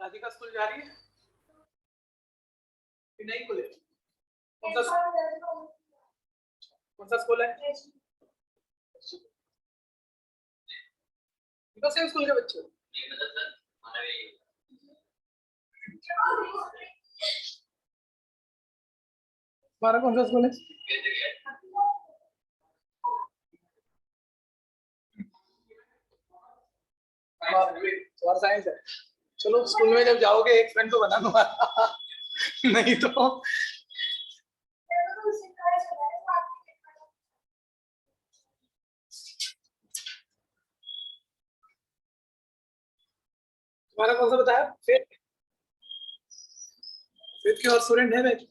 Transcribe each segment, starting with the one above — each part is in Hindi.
राधिका स्कूल जा रही है कि नहीं खुले? कौन सा स्कूल है? सेम स्कूल के बच्चे हो? तुम्हारा कौन सा स्कूल है? तुम्हारा साइंस है। चलो स्कूल में जब जाओगे एक फ्रेंड तो बना तुम्हारा नहीं तो तुम्हारा कौन सा बताया? फिफ्थ के और स्टूडेंट है बैच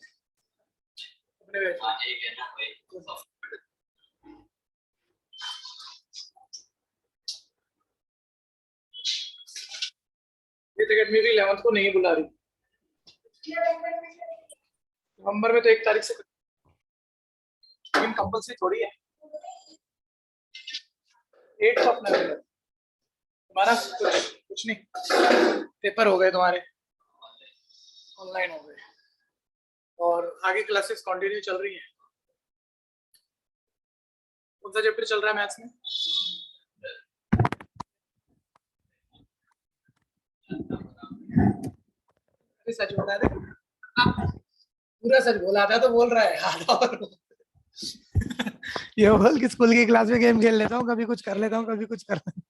अपने बैच ये अकेडमी भी 11th को नहीं बुला रही। नवंबर में तो 1 तारीख से, लेकिन कंपल्सरी थोड़ी है। 8 को अपना तुम्हारा कुछ नहीं, पेपर हो गए तुम्हारे, ऑनलाइन हो गए और आगे क्लासेस कंटिन्यू चल रही है। कौन सा चैप्टर चल रहा है मैथ्स में? सच बता दे, पूरा सच बोला था तो बोल रहा है आधा और ये बोल कि स्कूल की क्लास में गेम खेल लेता हूँ, कभी कुछ कर लेता हूँ, कभी कुछ कर लेता हूँ।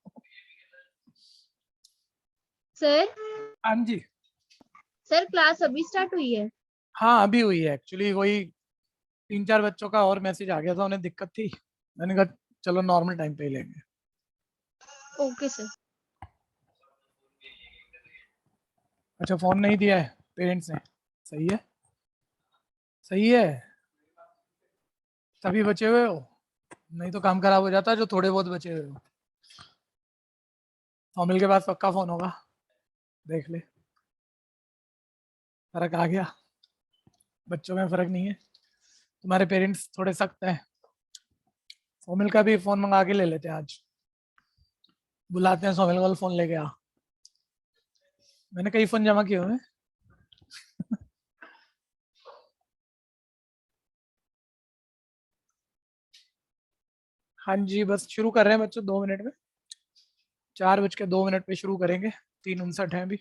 सर। हाँ जी सर, क्लास अभी स्टार्ट हुई है? हाँ अभी हुई है। एक्चुअली वही 3-4 बच्चों का और मैसेज आ गया था, उन्हें दिक्कत थी, मैंने कहा चलो नॉर्मल टाइम पे ही लेंगे। Okay sir. अच्छा फोन नहीं दिया है पेरेंट्स ने? सही है सही है, तभी बचे हुए हो, नहीं तो काम खराब हो जाता जो थोड़े बहुत बचे हुए हो। फॉर्मल के पास पक्का फोन होगा, देख ले। फर्क आ गया, बच्चों में फर्क नहीं है। तुम्हारे पेरेंट्स थोड़े सख्त हैं। सोमिल का भी फोन मंगा के ले लेते हैं आज, बुलाते हैं सोमिल को, फोन लेके आ। मैंने कई फोन जमा किए हुए हैं हाँ जी बस शुरू कर रहे हैं बच्चों 2 मिनट में, 4:02 पे शुरू करेंगे, 3:59 है अभी।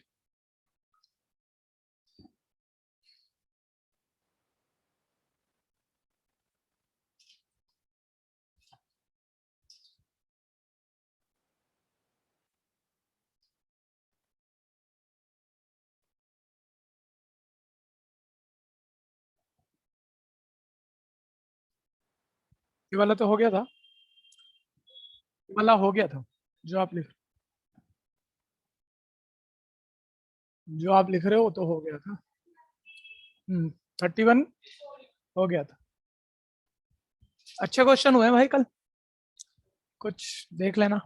ये वाला तो हो गया था, ये वाला हो गया था जो आप लिख रहे हो, वो तो हो गया था। 31 हो गया था। अच्छे क्वेश्चन हुए हैं भाई कल, कुछ देख लेना,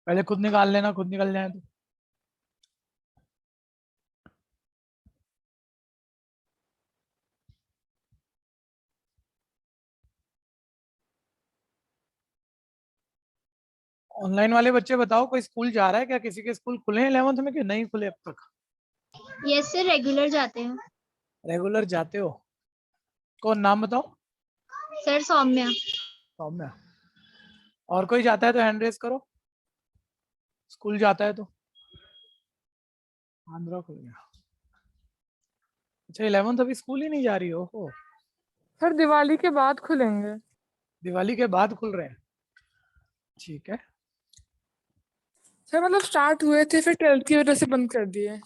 पहले खुद निकाल लेना, खुद निकल जाए तो। ऑनलाइन वाले बच्चे बताओ, कोई स्कूल जा रहा है क्या? किसी के स्कूल खुले हैं 11th में कि नहीं खुले अब तक? यस सर, रेगुलर जाते हैं। रेगुलर जाते हो? कौन, नाम बताओ। सर सौम्या। सौम्या। और कोई जाता है तो हैंड रेस करो, स्कूल जाता है तो। आंध्रा खुल गया। अच्छा 11th अभी स्कूल ही नहीं जा रही हो? सर दिवाली के बाद खुलेंगे। दिवाली के बाद खुल रहे हैं, ठीक है। सर मतलब स्टार्ट हुए थे फिर 12th की वजह से बंद कर दिए।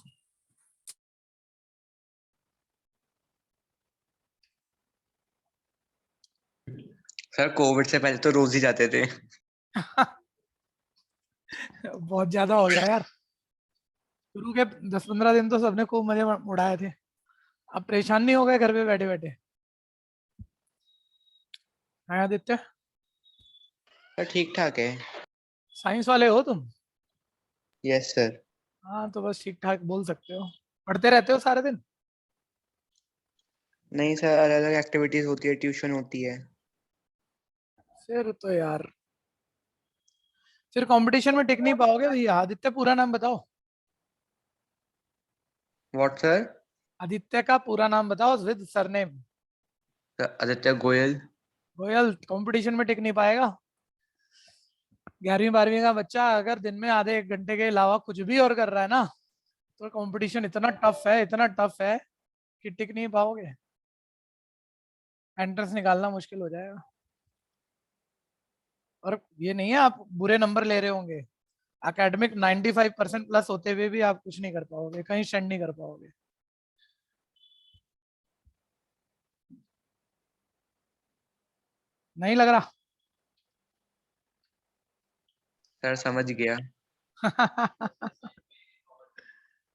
सर कोविड से पहले तो रोज ही जाते थे बहुत ज्यादा हो गया यार, शुरू के 10-15 दिन तो सबने खूब मजे उड़ाए थे, अब परेशान नहीं हो गए घर पे बैठे बैठे? हाँ आदित्य, सर ठीक ठाक है। साइंस वाले हो तुम? Yes sir. हाँ तो बस ठीक ठाक बोल सकते हो। पढ़ते रहते हो सारे दिन? नहीं सर, अलग अलग एक्टिविटीज होती है, ट्यूशन होती है। फिर तो यार, फिर कंपटीशन में टिक नहीं पाओगे भैया। आदित्य पूरा नाम बताओ। What sir? आदित्य का पूरा नाम बताओ with surname. Aditya Goyal. Goyal competition में टिक नहीं पाएगा। 11वीं 12वीं का बच्चा अगर दिन में आधे 1 घंटे के अलावा कुछ भी और कर रहा है ना, तो कंपटीशन इतना टफ है कि टिक नहीं पाओगे। एंट्रेंस निकालना मुश्किल हो जाएगा। और ये नहीं है आप बुरे नंबर ले रहे होंगे, एकेडमिक 95% प्लस होते हुए भी आप कुछ नहीं कर पाओगे, कहीं स्टैंड नहीं कर पाओगे। नहीं लग रहा? सर समझ गया।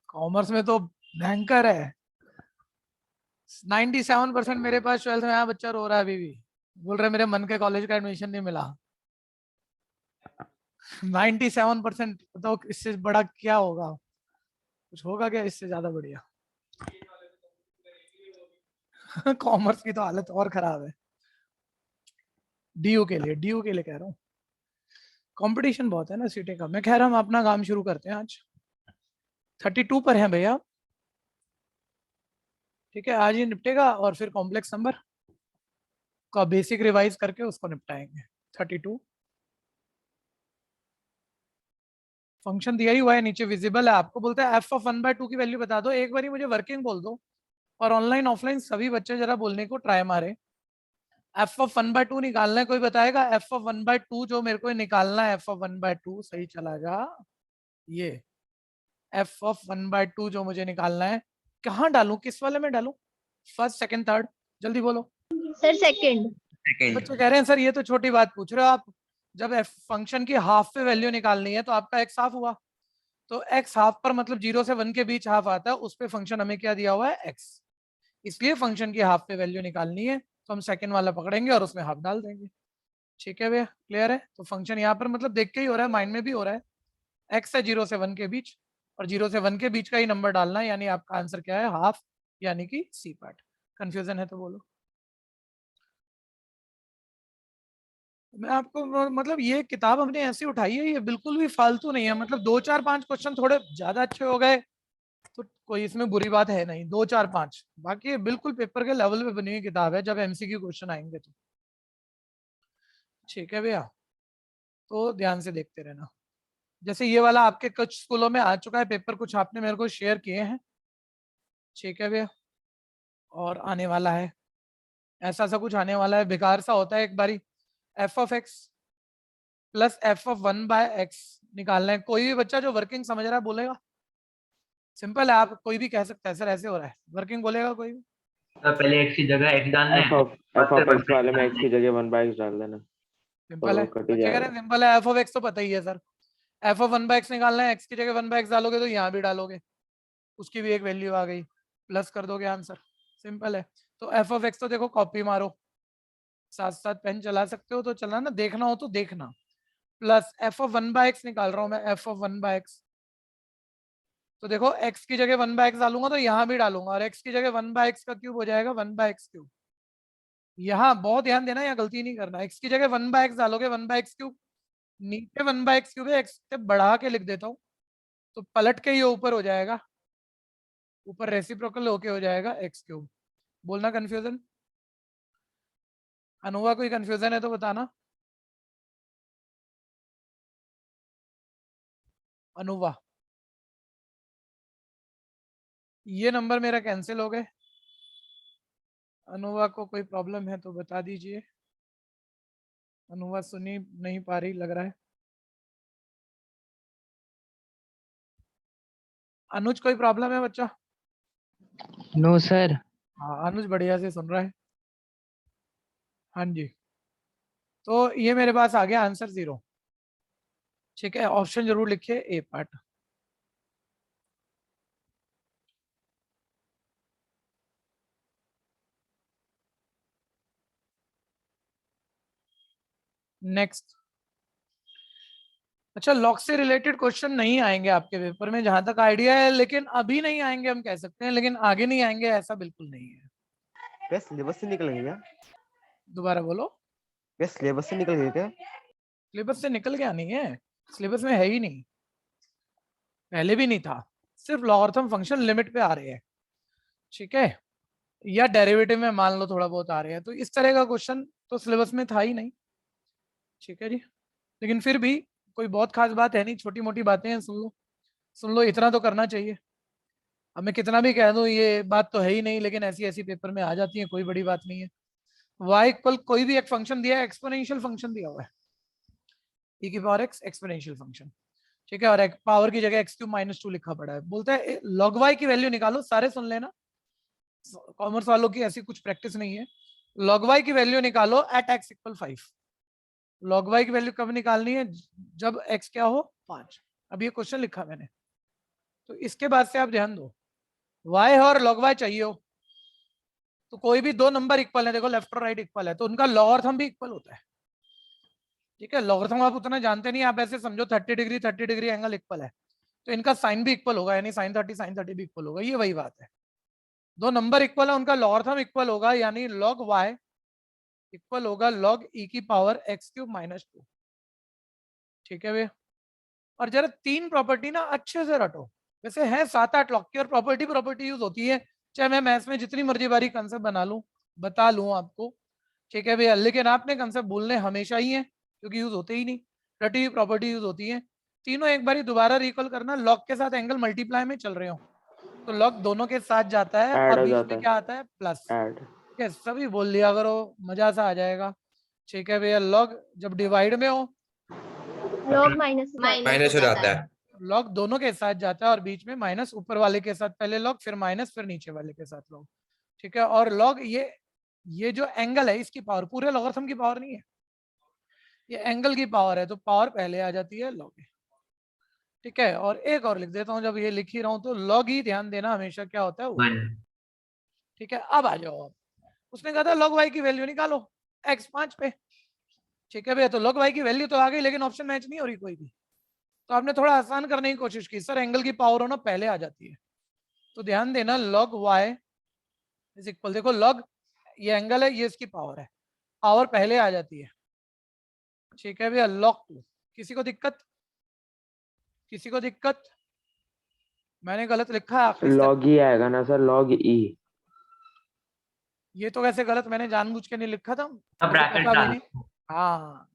कॉमर्स में तो भयंकर है। 97% मेरे पास 12th में आया बच्चा रो रहा है अभी भी, बोल रहे मेरे मन के कॉलेज का एडमिशन नहीं मिला। 97%। बताओ इससे बड़ा क्या होगा? कुछ होगा क्या इससे ज्यादा बढ़िया? कॉमर्स की तो हालत और खराब है। डीयू के लिए कह रहा हूँ, कंपटीशन बहुत है ना सीटें का। मैं कह रहा हम अपना काम शुरू करते हैं आज। 32 पर है भैया, ठीक है, आज ही निपटेगा और फिर कॉम्प्लेक्स नंबर का बेसिक रिवाइज करके उसको निपटाएंगे। 32 फंक्शन दिया ही हुआ है, नीचे विजिबल है। आपको बोलता है एफ ऑफ 1/2 की वैल्यू बता दो। एक बार मुझे वर्किंग बोल दो, और ऑनलाइन ऑफलाइन सभी बच्चे जरा बोलने को ट्राई मारे। एफ ऑफ 1/2 निकालना है, कोई बताएगा? एफ ऑफ 1/2 जो मेरे को निकालना है, एफ ऑफ 1/2 सही चला जा। ये एफ ऑफ 1/2 जो मुझे निकालना है, कहाँ डालूं, किस वाले में डालूं? फर्स्ट सेकंड थर्ड, जल्दी बोलो। Sir second. बच्चे कह रहे हैं सर ये तो छोटी बात पूछ रहे हो आप, जब एफ फंक्शन की हाफ पे वैल्यू निकालनी है तो आपका एक्स हाफ हुआ, तो एक्स हाफ पर मतलब 0 से 1 के बीच हाफ आता है, उस पे फंक्शन हमें क्या दिया हुआ है? एक्स। इसलिए फंक्शन की हाफ पे वैल्यू निकालनी है, तो हम सेकंड वाला पकड़ेंगे और उसमें हाफ डाल देंगे। ठीक है भैया, क्लियर है? तो फंक्शन यहाँ पर मतलब देख के ही हो रहा है, माइंड में भी हो रहा है। एक्स है 0 से 1 के बीच, और 0 से 1 के बीच का ही नंबर डालना है, यानी आपका आंसर क्या है? हाफ, यानी कि सी पार्ट। कंफ्यूजन है तो बोलो। मैं आपको मतलब ये किताब हमने ऐसी उठाई है, ये बिल्कुल भी फालतू नहीं है। मतलब 2 4 5 क्वेश्चन थोड़े ज्यादा अच्छे हो गए तो कोई इसमें बुरी बात है नहीं, 2 4 5, बाकी ये बिल्कुल पेपर के लेवल पे बनी हुई किताब है, जब एमसीक्यू क्वेश्चन आएंगे तो। ठीक है भैया, तो ध्यान से देखते रहना। जैसे ये वाला आपके कुछ स्कूलों में आ चुका है पेपर, कुछ आपने मेरे को शेयर किए हैं। ठीक है भैया, और आने वाला है, ऐसा सा कुछ आने वाला है, बेकार सा होता है एक बारी। F of x plus F of 1/x निकालना है। कोई भी बच्चा जो वर्किंग समझ रहा है बोलेगा? सिंपल है, आप कोई भी कह सकता है सर ऐसे हो रहा है, वर्किंग बोलेगा कोई भी? तो पहले x की जगह x डालना है। एफ ऑफ एक्स वाले में x की जगह 1/x डाल देना, सिंपल है, तो कट ही बच्चे कह रहे जाएगा। हैं सिंपल है। एफ ऑफ एक्स तो पता ही है सर, एफ ऑफ 1/x निकालना है, एक्स की जगह 1/x डालोगे तो यहाँ भी डालोगे, उसकी भी एक वैल्यू आ गई, प्लस कर दोगे आंसर। सिंपल है। तो एफ ऑफ एक्स तो देखो कॉपी मारो, साथ साथ पेन चला सकते हो तो चलाना, देखना हो तो देखना। प्लस एफ ऑफ 1/x निकाल रहा हूँ मैं, एफ ऑफ 1/x। तो देखो x की जगह 1/x डालूंगा तो यहाँ भी डालूंगा, और x की जगह 1/x का क्यूब हो जाएगा 1/x क्यूब। यहाँ बहुत ध्यान देना, यहाँ गलती नहीं करना। x की जगह 1/x डालोगे 1/x क्यूब, नीचे 1/x क्यूब है, x से बढ़ा के लिख देता हूँ तो पलट के ये ऊपर हो जाएगा, ऊपर रेसिप्रोकल होके हो जाएगा x क्यूब। बोलना कंफ्यूजन? अनुवा कोई कंफ्यूजन है तो बताना। अनुवा, ये नंबर मेरा कैंसिल हो गए। अनुवा को कोई प्रॉब्लम है तो बता दीजिए। अनुवा सुनी नहीं पा रही लग रहा है। अनुज कोई प्रॉब्लम है बच्चा? No sir. हाँ अनुज बढ़िया से सुन रहा है। हाँ जी, तो ये मेरे पास आ गया आंसर 0। ठीक है, ऑप्शन जरूर लिखिए ए पार्ट। नेक्स्ट। अच्छा, लॉक से रिलेटेड क्वेश्चन नहीं आएंगे आपके पेपर में जहां तक आइडिया है, लेकिन अभी नहीं आएंगे हम कह सकते हैं, लेकिन आगे नहीं आएंगे ऐसा बिल्कुल नहीं है। क्या सिलेबस से निकल गया क्या? दोबारा बोलो। क्या सिलेबस से निकल गया क्या? सिलेबस से निकल गया नहीं है, सिलेबस में है ही नहीं, पहले भी नहीं था। सिर्फ लॉगरिथम फंक्शन लिमिट पे आ रहे हैं, ठीक है, या डेरिवेटिव में मान लो थोड़ा बहुत आ रहे हैं, तो इस तरह का क्वेश्चन तो सिलेबस में था ही नहीं, ठीक है जी। लेकिन फिर भी कोई बहुत खास बात है नहीं, छोटी मोटी बातें हैं, सुन लो, इतना तो करना चाहिए। अब मैं कितना भी कह दूं ये बात तो है ही नहीं, लेकिन ऐसी ऐसी पेपर में आ जाती है, कोई बड़ी बात नहीं है। y इक्वल कोई भी एक फंक्शन दिया है, एक्सपोनेंशियल फंक्शन दिया हुआ है, e की पावर x एक्सपोनेंशियल फंक्शन, ठीक है, और पावर की जगह x³ - 2 लिखा पड़ा है। बोलता है log y की वैल्यू निकालो, सारे सुन लेना, कॉमर्स वालों की ऐसी कुछ प्रैक्टिस नहीं है। log y की वैल्यू निकालो एट x = 5। log y की वैल्यू कब निकालनी है? जब x क्या हो 5। अब ये क्वेश्चन लिखा मैंने, तो इसके बाद से आप ध्यान दो, y और log y चाहिए हो तो कोई भी दो नंबर इक्वल है, देखो लेफ्ट और राइट इक्वल है, तो उनका लॉगरिथम भी इक्वल होता है, ठीक है। लॉगरिथम आप उतना जानते नहीं, आप ऐसे समझो 30 डिग्री एंगल इक्वल है, तो इनका साइन भी इक्वल होगा, यानी sin 30 भी इक्वल होगा, ये वही बात है। दो नंबर इक्वल है, उनका लॉगरिथम इक्वल होगा, यानी log y इक्वल होगा log e की पावर x³ - 2, ठीक है भैया। और जरा तीन प्रॉपर्टी ना अच्छे से रटो, वैसे है 7-8 लॉग की, और प्रॉपर्टी यूज होती है, चाहे मैं मैथ्स में जितनी मर्जी बारी कंसेप्ट बता लूं आपको, ठीक है भैया, लेकिन आपने कंसेप्ट भूलने हमेशा ही है, क्योंकि यूज होते ही नहीं, रटी हुई प्रॉपर्टी यूज होती है। तीनों एक बारी दोबारा रिकॉल करना, लॉग के साथ एंगल मल्टीप्लाई में चल रहे हो तो लॉग दोनों के साथ जाता है, ऐड और हो बीच जाता में है, क्या आता है? Plus, add. ठीक है, सभी बोल लिया करो, मजा सा आ जाएगा, ठीक है भैया। लॉग जब डिवाइड में हो, लॉग माइनस माइनस हो जाता है। लॉग दोनों के साथ जाता है, और बीच में माइनस, ऊपर वाले के साथ पहले लॉग, फिर माइनस, फिर नीचे वाले के साथ लॉग, ठीक है। और लॉग ये जो एंगल है इसकी पावर, पूरे लॉगरिथम की पावर नहीं है, ये एंगल की पावर है, तो पावर पहले आ जाती है लॉग, ठीक है। और एक और लिख देता हूं, जब ये लिख ही रहा हूं तो लॉग ही ध्यान देना हमेशा क्या होता है, 1, 1 ठीक है। अब आ जाओ, अब उसने कहा था log y की वैल्यू निकालो x 5 पे, ठीक है भैया, तो log y की वैल्यू तो आ गई, लेकिन ऑप्शन मैच नहीं हो रही कोई भी, तो आपने थोड़ा आसान करने की कोशिश की, सर एंगल की पावर हो ना पहले आ जाती है, तो ध्यान देना log y इज इक्वल, देखो log ये एंगल है, ये इसकी पावर है, पावर पहले आ जाती है, ठीक है भैया। log 2, किसी को दिक्कत? मैंने गलत लिखा है आखिरी step। लॉग ई आएगा ना सर, लॉग ई। ये तो कैसे गलत, मैंने जानबूझ के नहीं लिखा था, अब मुझे ब्रैकेट पता भी डाल। नहीं। हाँ,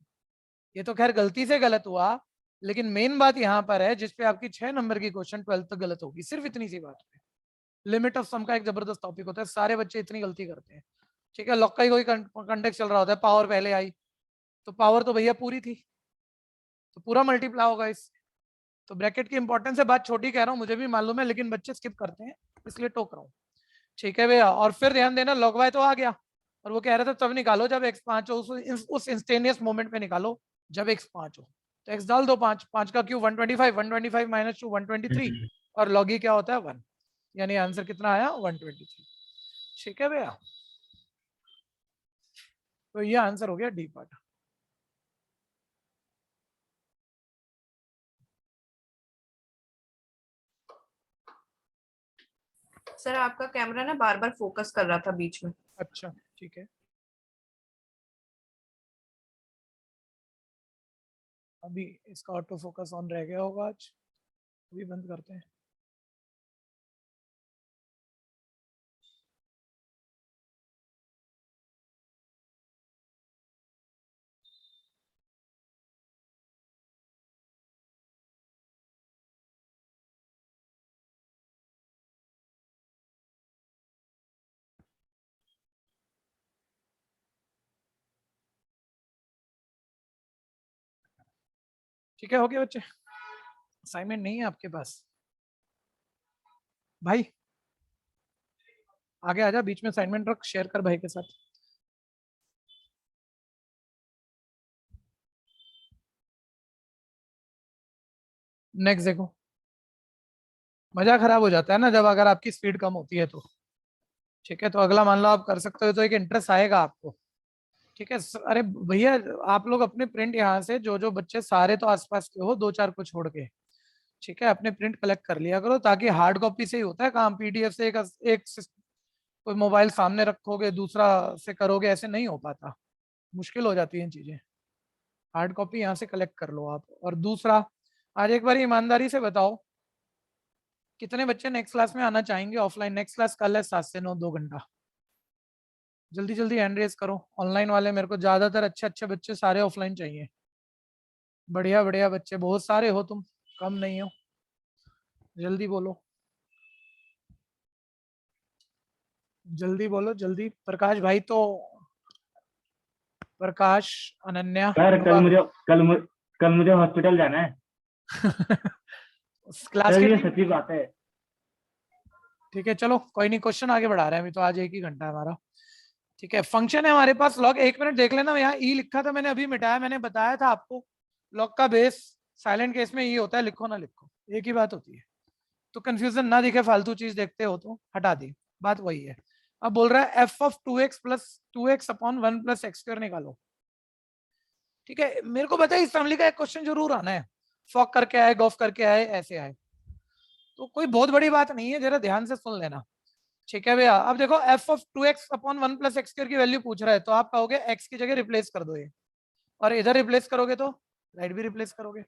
ये तो खैर गलती से गलत हुआ, लेकिन मेन बात यहाँ पर है जिसपे आपकी 6 नंबर की क्वेश्चन 12th तक गलत होगी, सिर्फ इतनी सी बात पे। लिमिट ऑफ सम का एक जबरदस्त टॉपिक होता है, सारे बच्चे इतनी गलती करते हैं, ठीक है। लॉग का ही कोई कंटेक्ट चल रहा होता है, पावर पहले आई, तो पावर तो भैया पूरी थी, तो पूरा मल्टीप्लाई होगा इससे, तो ब्रैकेट की इंपॉर्टेंस है, बात छोटी कह रहा हूँ मुझे भी मालूम है, लेकिन बच्चे स्किप करते हैं, इसलिए टोक रहा हूँ, ठीक है भैया। और फिर ध्यान देना log y तो आ गया, और वो कह रहा था तब निकालो जब x 5 हो, उस इंस्टेनियस मोमेंट पे निकालो जब x 5 हो, तो x डाल दो, 5 का क्यूब 125 - 2 123, और log e क्या होता है 1, यानी आंसर कितना आया 123, ठीक है भैया। तो ये आंसर हो गया डी पार्ट। सर आपका कैमरा ना बार बार फोकस कर रहा था बीच में। अच्छा ठीक है, अभी इसका ऑटो फोकस ऑन रह गया होगा, आज अभी बंद करते हैं। ठीक है, हो गया बच्चे, असाइनमेंट नहीं है आपके पास? भाई आगे आजा, बीच में असाइनमेंट रख, शेयर कर भाई के साथ। नेक्स्ट देखो, मजा खराब हो जाता है ना जब अगर आपकी स्पीड कम होती है तो, ठीक है। तो अगला मान लो आप कर सकते हो तो एक इंटरेस्ट आएगा आपको, ठीक है। अरे भैया आप लोग अपने प्रिंट यहाँ से जो जो बच्चे, सारे तो आसपास के हो, 2-4 को छोड़ के, ठीक है, अपने प्रिंट कलेक्ट कर लिया करो, ताकि हार्ड कॉपी से ही होता है काम, पीडीएफ से एक कोई मोबाइल सामने रखोगे दूसरा से करोगे, ऐसे नहीं हो पाता, मुश्किल हो जाती है चीजें। हार्ड कॉपी यहाँ से कलेक्ट कर लो आप। और दूसरा, आज एक बार ईमानदारी से बताओ, कितने बच्चे नेक्स्ट क्लास में आना चाहेंगे ऑफलाइन? नेक्स्ट क्लास कल है 7 से 9, 2 घंटा। जल्दी जल्दी हैंड रेज करो। ऑनलाइन वाले मेरे को ज्यादातर अच्छे अच्छे बच्चे सारे ऑफलाइन चाहिए। बढ़िया बढ़िया बच्चे बहुत सारे हो तुम, कम नहीं हो। जल्दी बोलो, जल्दी बोलो जल्दी। प्रकाश भाई तो, प्रकाश, अनन्या, सर अनुराग। कल मुझे हॉस्पिटल जाना है क्लास सर, के ये टाइम? सच्ची बात है। ठीक है चलो कोई नहीं, क्वेश्चन आगे बढ़ा रहे हैं अभी तो, आज 1 ही घंटा है हमारा। ठीक है, फंक्शन है हमारे पास लॉग। 1 मिनट देख लेना, यहाँ ई लिखा था मैंने, अभी मिटाया। मैंने बताया था आपको लॉग का बेस साइलेंट केस में ई होता है, लिखो ना लिखो एक ही बात होती है। तो कंफ्यूजन ना दिखे, फालतू चीज देखते हो तो हटा दी, बात वही है। अब बोल रहा है F of 2x plus 2x upon 1 plus x square निकालो। ठीक है, मेरे को पता है इस फैमिली का एक क्वेश्चन जरूर आना है। फॉक करके आए, गॉफ करके आए, ऐसे आए, तो कोई बहुत बड़ी बात नहीं है, जरा ध्यान से सुन लेना। ठीक है भैया, अब देखो F of 2x upon 1 plus x square की वैल्यू पूछ रहा है, तो आप कहोगे x की जगह रिप्लेस कर दो ये, और इधर रिप्लेस करोगे तो राइट भी रिप्लेस करोगे।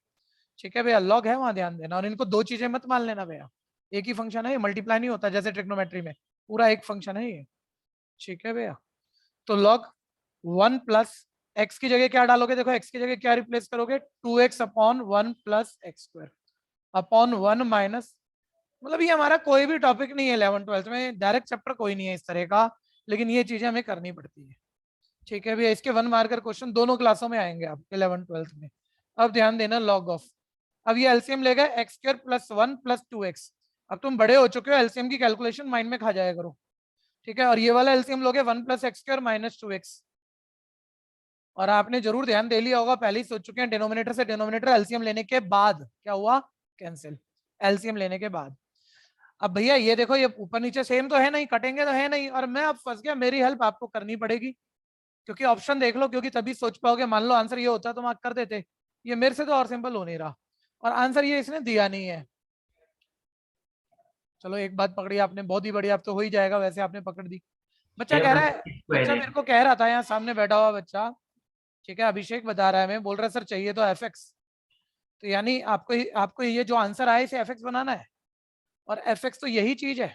ठीक है भैया, लॉग है वहां, ध्यान देना। और इनको दो चीजें मत मान लेना भैया, एक ही फंक्शन है ये, मल्टीप्लाई नहीं होता जैसे ट्रिग्नोमेट्री में, पूरा एक फंक्शन है ये। ठीक है भैया, तो लॉग 1 प्लस एक्स की जगह क्या डालोगे? देखो एक्स की जगह क्या रिप्लेस करोगे? 2x upon 1 plus x square upon 1 minus, मतलब ये हमारा कोई भी टॉपिक नहीं है 11 12 में, डायरेक्ट चैप्टर कोई नहीं है इस तरह का, लेकिन ये चीजें हमें करनी पड़ती है। ठीक है भैया, इसके 1 मार्कर क्वेश्चन दोनों क्लासों में आएंगे आप 11 12 में। अब ध्यान देना, लॉग ऑफ, अब ये एलसीएम लेगा x square plus 1 plus 2x। अब तुम बड़े हो चुके हो, एलसीएम की कैलकुलेशन माइंड में खा जाया करो। ठीक है, और ये वाला एलसीएम लोगे 1 plus x square minus 2x। और आपने जरूर ध्यान दे लिया होगा, पहले ही सोच चुके हैं, डिनोमिनेटर से डिनोमिनेटर एलसीएम लेने के बाद क्या हुआ? कैंसिल, एलसीएम लेने के बाद। अब भैया ये देखो, ये ऊपर नीचे सेम तो है नहीं, कटेंगे तो है नहीं, और मैं अब फंस गया, मेरी हेल्प आपको करनी पड़ेगी, क्योंकि ऑप्शन देख लो, क्योंकि तभी सोच पाओगे। मान लो आंसर ये होता तो मार्क कर देते, ये मेरे से तो और सिंपल हो नहीं रहा, और आंसर ये इसने दिया नहीं है। चलो एक बात पकड़ी आपने, बहुत ही बढ़िया, अब तो हो ही जाएगा, वैसे आपने पकड़ दी। बच्चा कह रहा है, बच्चा मेरे को कह रहा था, यहाँ सामने बैठा हुआ बच्चा, ठीक है, अभिषेक बता रहा है, मैं बोल रहा सर चाहिए तो एफ एक्स, तो यानी आपको ये जो आंसर आया इसे एफ एक्स बनाना है, और एफ एक्स तो यही चीज है,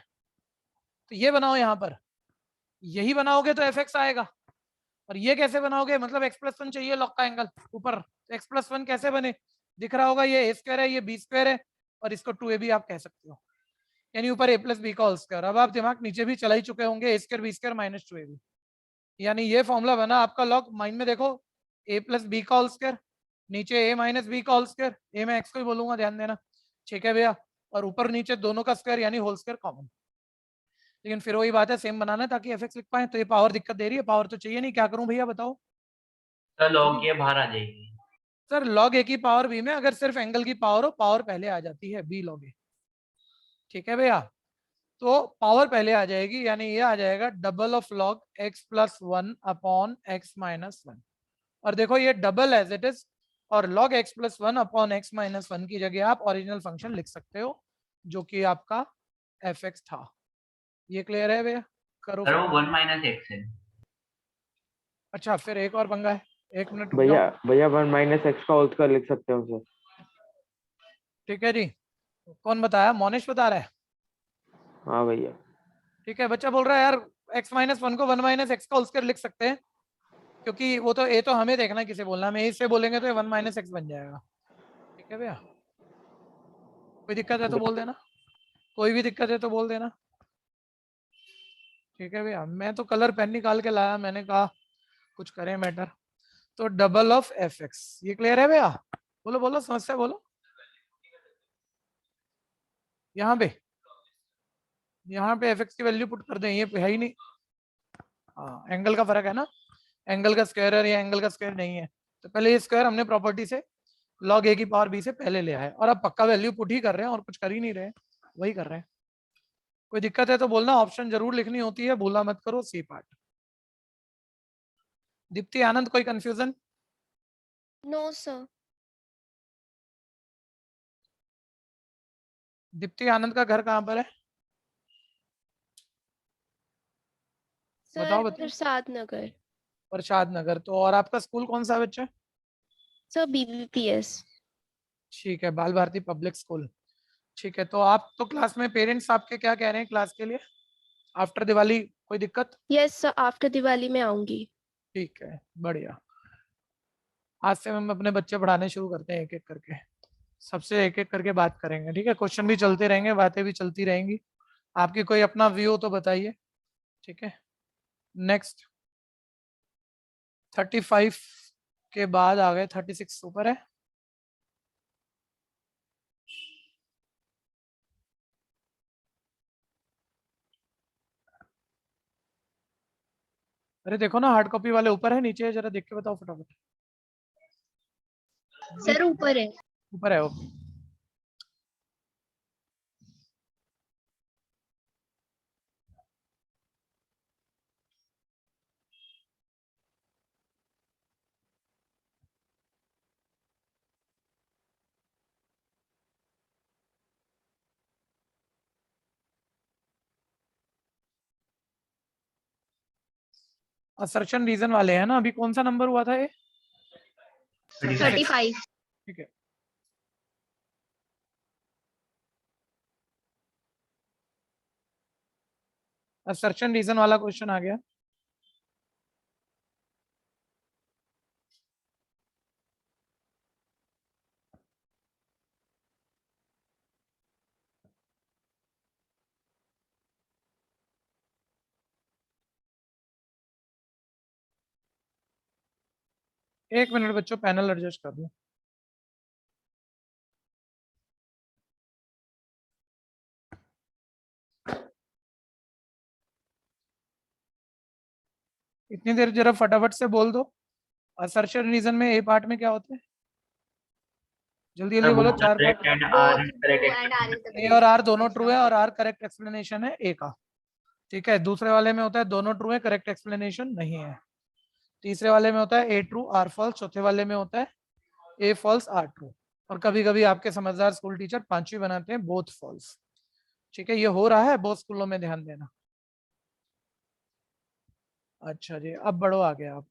तो ये बनाओ यहाँ पर, यही बनाओगे तो एफ एक्स आएगा। और ये कैसे बनाओगे? मतलब एक्स प्लस 1 चाहिए लॉग का एंगल ऊपर, तो एक्स प्लस 1 कैसे बने? दिख रहा होगा, ये ए स्क्वायर है, ये बी स्क्वायर है, और इसको 2ab भी आप कह सकते हो, यानी ऊपर a प्लस बी का होल स्क्वायर। अब आप दिमाग नीचे भी चला ही चुके होंगे, A square B square minus 2ab, यानी ये फॉर्मूला बना आपका लॉग। माइंड में देखो, a प्लस बी का होल स्क्वायर, नीचे a माइनस बी का होल स्क्वायर, a में x को ही बोलूंगा, ध्यान देना। ठीक है भैया, और ऊपर नीचे दोनों का स्क्वायर यानी होल स्क्वायर कॉमन। लेकिन फिर वही बात है, सेम बनाना है ताकि एफ एक्स लिख पाए। तो ये पावर दिक्कत दे रही है, पावर तो चाहिए नहीं, क्या करूं भैया बताओ? सर लॉग ये बाहर आ जाएगी। सर लॉग ए की पावर बी में अगर सिर्फ एंगल की पावर हो, पावर पहले आ जाती है, बी लॉग ए। ठीक है भैया, तो पावर पहले आ जाएगी, यानी ये आ जाएगा double of log x plus 1 upon x minus 1। और देखो ये डबल एज इट इज, और log x plus 1 upon x minus 1 की जगह आप ओरिजिनल फंक्शन लिख सकते हो, जो कि आपका एफ एक्स था। ये क्लियर है भैया? करो सर फिर। वो 1 माइनस एक्स है। अच्छा, फिर एक और पंगा है, 1 मिनट रुक भैया जाओ। भैया 1 माइनस एक्स का होल स्क्वायर लिख सकते हो सर। ठीक है जी, कौन बताया? मोनिश बता रहा है। हाँ भैया। ठीक है, बच्चा बोल रहा है यार x माइनस 1 को 1 माइनस एक्स का होल स्क्वायर लिख सकते हैं, क्योंकि वो तो ए तो हमें देखना है किसे बोलना है, हम इससे बोलेंगे तो ये 1 माइनस एक्स बन जाएगा। ठीक है भैया, कोई दिक्कत है तो बोल देना, कोई भी दिक्कत है तो बोल देना। ठीक है भैया, मैं तो कलर पेन निकाल के लाया, मैंने कहा कुछ करें मैटर। तो डबल ऑफ एफ एक्स, ये क्लियर है भैया? बोलो बोलो, समस्या बोलो। यहाँ पे एफ एक्स की वैल्यू पुट कर दें, ये है ही नहीं। हाँ, एंगल का फर्क है ना, एंगल का स्क्वायर है या एंगल का स्क्वायर नहीं है, तो पहले ये स्क्वायर हमने प्रॉपर्टी से log a की पावर b से पहले लिया है, और अब पक्का वैल्यू पुट ही कर रहे हैं, और कुछ कर ही नहीं रहे, वही कर रहे हैं। कोई दिक्कत है तो बोलना, ऑप्शन जरूर लिखनी होती है, भूला मत करो। C part. दीप्ति आनंद, कोई confusion? No sir. Deepti Anand का घर कहाँ पर है? बताओ सर बताओ। प्रसाद नगर। प्रसाद नगर। तो और आपका स्कूल कौन सा है बच्चा? Sir BBPS. ठीक है, बाल भारती पब्लिक स्कूल। ठीक है, तो आप तो क्लास में पेरेंट्स आपके क्या कह रहे हैं क्लास के लिए आफ्टर दिवाली, कोई दिक्कत? यस सर, आफ्टर दिवाली में आऊंगी। ठीक है, बढ़िया। आज से हम अपने बच्चे पढ़ाने शुरू करते हैं एक एक करके, सबसे एक एक करके बात करेंगे, ठीक है? क्वेश्चन भी चलते रहेंगे, बातें भी चलती रहेंगी। आपकी कोई अपना व्यू तो बताइए, ठीक है? नेक्स्ट 35 के बाद आ गए 36 ऊपर है। अरे देखो ना, हार्ड कॉपी वाले ऊपर है नीचे है, जरा देख के बताओ फटाफट। सर ऊपर है। ऊपर है, ओके। असर्शन रीजन वाले हैं ना, अभी कौन सा नंबर हुआ था ये? 35। ठीक है। असर्शन रीजन वाला क्वेश्चन आ गया। एक मिनट बच्चों, पैनल एडजस्ट कर दूं। इतनी देर जरा फटाफट से बोल दो, असर्शन रीजन में ए पार्ट में क्या होता है? जल्दी जल्दी बोलो, चार part. Correct and R correct. A और आर दोनों ट्रू है और आर करेक्ट एक्सप्लेनेशन है ए का, ठीक है? दूसरे वाले में होता है दोनों ट्रू है, करेक्ट एक्सप्लेनेशन नहीं है। तीसरे वाले में होता है ए ट्रू आर फॉल्स, चौथे वाले में होता है ए फॉल्स आर ट्रू, और कभी कभी आपके समझदार स्कूल टीचर पांचवी बनाते हैं बोथ फॉल्स, ठीक है? ये हो रहा है बहुत स्कूलों में, ध्यान देना। अच्छा जी, अब बढ़ो आगे आप।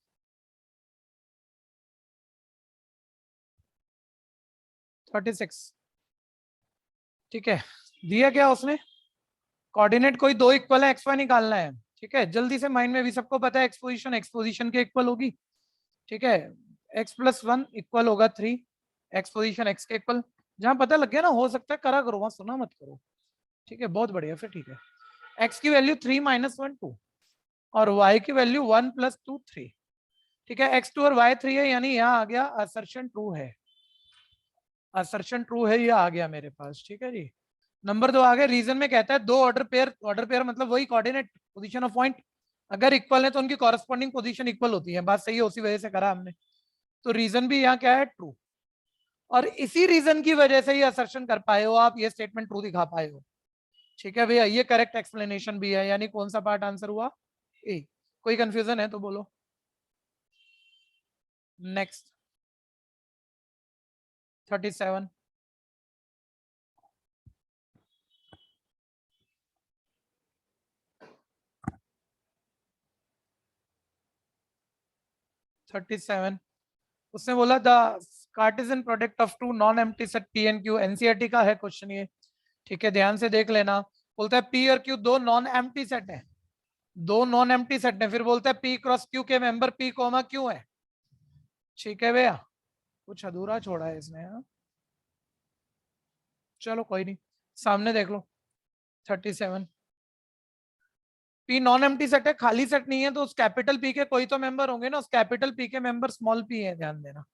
थर्टी सिक्स, ठीक है? दिया क्या उसने? कोऑर्डिनेट कोई दो इक्वल है, एक्स वाई निकालना है, ठीक है? जल्दी से, माइंड में भी सबको पता है एक्सपोजिशन एक्सपोजिशन के इक्वल होगी, ठीक है? एक्स प्लस वन इक्वल होगा 3, एक्सपोजिशन एक्स के इक्वल। जहां पता लग गया ना, हो सकता है करा करो, वहां सुना मत करो, ठीक है? बहुत बढ़िया, फिर ठीक है। एक्स की वैल्यू 3 माइनस 1 2 और वाई की वैल्यू 1 प्लस 2 3, ठीक है? एक्स 2 और वाई 3 है, यानी यहाँ आ गया असर्शन ट्रू है, असर्शन ट्रू है, ये आ गया मेरे पास, ठीक है जी? नंबर 2 आ गया, रीजन में कहता है दो ऑर्डर पेयर मतलब वही कोऑर्डिनेट पोजीशन ऑफ पॉइंट अगर इक्वल है तो उनकी कॉरेस्पॉन्डिंग पोजीशन इक्वल होती है। बात सही है, उसी वजह से करा हमने, तो रीजन भी यहाँ क्या है? ट्रू। और इसी रीजन की वजह से ये असर्शन कर पाए हो आप, ये स्टेटमेंट ट्रू दिखा पाए हो, ठीक है भैया? ये करेक्ट एक्सप्लेनेशन भी है, यानी कौन सा पार्ट आंसर हुआ? ए। कोई कंफ्यूजन है तो बोलो। नेक्स्ट 37, उसने बोला the Cartesian product of two non empty set P and Q, NCERT का है क्वेश्चन ये, ठीक है? ध्यान से देख लेना। बोलता है पी और क्यू दो नॉन एम्प्टी सेट है, दो नॉन एम्प्टी सेट है, फिर बोलता है पी क्रॉस क्यू के मेंबर पी कोमा क्यू है, ठीक है भैया? कुछ अधूरा छोड़ा है इसने, हाँ? चलो कोई नहीं, सामने देख लो। 37, पी नॉन एम्प्टी सेट है, खाली सेट नहीं है, तो उस कैपिटल पी के कोई तो मेंबर होंगे ना, उस कैपिटल पी के मेंबर स्मॉल पी है, ध्यान देना।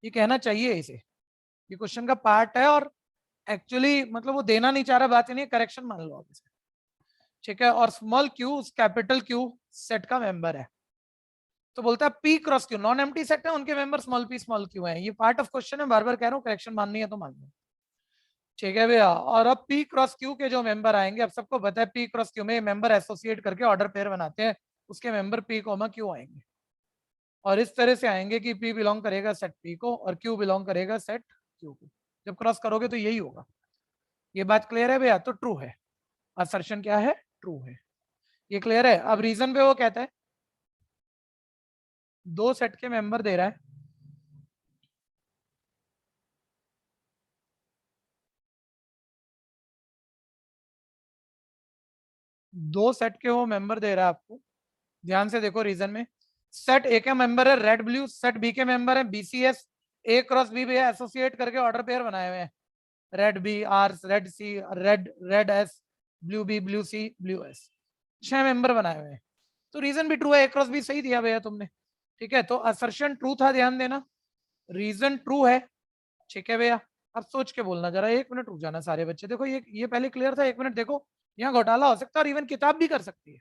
ये कहना चाहिए इसे, ये क्वेश्चन का पार्ट है, और एक्चुअली मतलब वो देना नहीं चाह रहा, बात ही नहीं, करेक्शन मान लो आप इसे, ठीक है? और small Q capital Q set का मेंबर है, तो बोलता है P cross Q non empty set है, उनके मेंबर स्मॉल क्यू है। ये पार्ट ऑफ क्वेश्चन है, बार बार कह रहा हूँ, करेक्शन माननी है तो मान लो, ठीक है भैया? और अब पी क्रॉस क्यू के जो मेंबर आएंगे, अब सबको पता है पी क्रॉस क्यू में मेंबर एसोसिएट करके ऑर्डर पेयर बनाते हैं, उसके मेंबर पी कोमा क्यू आएंगे, और इस तरह से आएंगे कि पी बिलोंग करेगा सेट पी को और क्यू बिलोंग करेगा सेट क्यू को। जब क्रॉस करोगे तो यही होगा। ये बात क्लियर है भैया? तो ट्रू है, असर्शन क्या है? ट्रू है। ये क्लियर है? अब रीजन पे वो कहता है दो सेट के मेंबर दे रहा है, दो सेट के वो मेंबर दे रहा है आपको, ध्यान से देखो रीजन में। सेट ए के मेंबर है रेड ब्लू, सेट बी के मेंबर है बीसीएस, ए क्रॉस बी भैया एसोसिएट करके ऑर्डर पेयर बनाए हुए हैं, red B R, red C, red S, blue B, blue C, blue S, 6 member बनाए हुए हैं। तो रीजन भी ट्रू है, ए क्रॉस बी सही दिया भैया तुमने, ठीक है। तो असर्शन ट्रू था, ध्यान देना, रीजन ट्रू है, ठीक है भैया। अब सोच के बोलना जरा, 1 मिनट रुक जाना सारे बच्चे, देखो ये पहले क्लियर था, 1 मिनट देखो, यहाँ घोटाला हो सकता है और इवन किताब भी कर सकती है।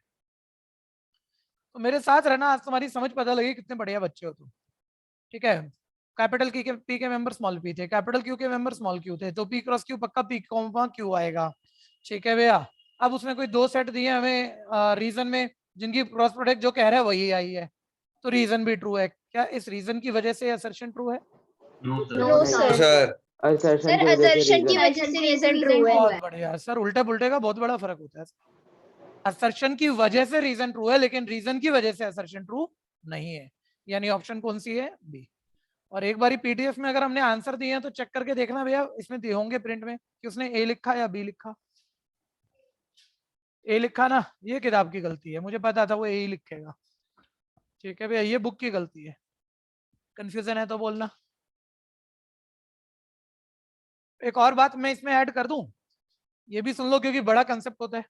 तो मेरे साथ रहना, आज तुम्हारी समझ पता लगी कितने बढ़िया बच्चे हो तुम, ठीक है। कैपिटल पी के मेंबर स्मॉल पी थे, कैपिटल क्यू के मेंबर स्मॉल क्यू थे, तो पी क्रॉस क्यू पक्का पी कॉमा क्यू आएगा, ठीक है भैया। अब उसने कोई 2 सेट दिए हमें रीजन में, जिनकी क्रॉस प्रोडक्ट जो कह रहा है वही आई है, तो रीजन भी ट्रू है। क्या इस रीजन की वजह से असर्शन ट्रू है? No sir, sir assertion sir की वजह से असर्शन की reason। वजह से रीजन ट्रू है। बहुत बढ़िया सर, उल्टे पुल्टे का बहुत बड़ा फर्क होता है। असर्शन की वजह से रीजन ट्रू है, लेकिन रीजन की वजह से असर्शन ट्रू नहीं है, यानी ऑप्शन कौन सी है? बी। और एक बारी पीडीएफ में अगर हमने आंसर दिए हैं तो चेक करके देखना भैया, इसमें दिए होंगे प्रिंट में कि उसने ए लिखा या बी लिखा। ए लिखा ना, ये किताब की गलती है, मुझे पता था वो ए ही लिखेगा, ठीक है भैया, ये बुक की गलती है। कंफ्यूजन है तो बोलना। एक और बात मैं इसमें ऐड कर दूं, ये भी सुन लो क्योंकि बड़ा कंसेप्ट होता है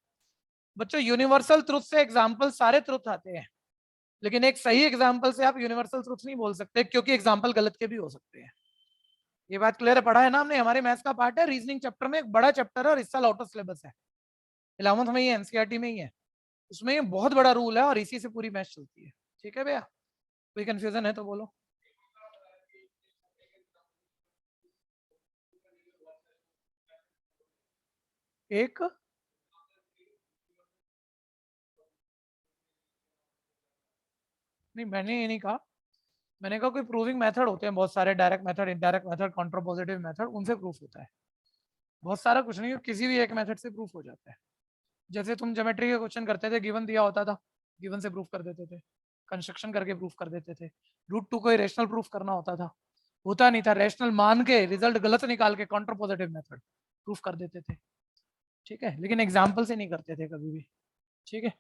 बच्चों। यूनिवर्सल ट्रुथ से एग्जाम्पल सारे ट्रुथ आते हैं, लेकिन एक सही एग्जाम्पल से आप यूनिवर्सल ट्रुथ नहीं बोल सकते, क्योंकि एग्जाम्पल गलत के भी हो सकते हैं। ये बात क्लियर है? पढ़ा है ना हमने, हमारे मैथ्स का पार्ट है, रीजनिंग चैप्टर में एक बड़ा चैप्टर है और इस साल आउट ऑफ सिलेबस है, 11th में ही एनसीईआरटी में ही है, उसमें ये बहुत बड़ा रूल है और इसी से पूरी मैथ चलती है, ठीक है भैया। कोई कंफ्यूजन है तो बोलो। एक नहीं, मैंने ये नहीं कहा, मैंने कहा कोई प्रूविंग मेथड होते हैं बहुत सारे, direct method, indirect method, contrapositive method, उनसे प्रूफ होता है। बहुत सारा कुछ नहीं, किसी भी एक मेथड से प्रूफ हो जाता है। जैसे तुम ज्योमेट्री के क्वेश्चन करते थे, गिवन दिया होता था, गिवन से प्रूफ कर देते थे, कंस्ट्रक्शन करके प्रूफ कर देते थे। √2 को रेशनल प्रूफ करना होता था, होता नहीं था, रेशनल मान के रिजल्ट गलत निकाल के कॉन्ट्रापोजिटिव मेथड प्रूफ कर देते थे, ठीक है, लेकिन एग्जाम्पल से नहीं करते थे कभी भी, ठीक है।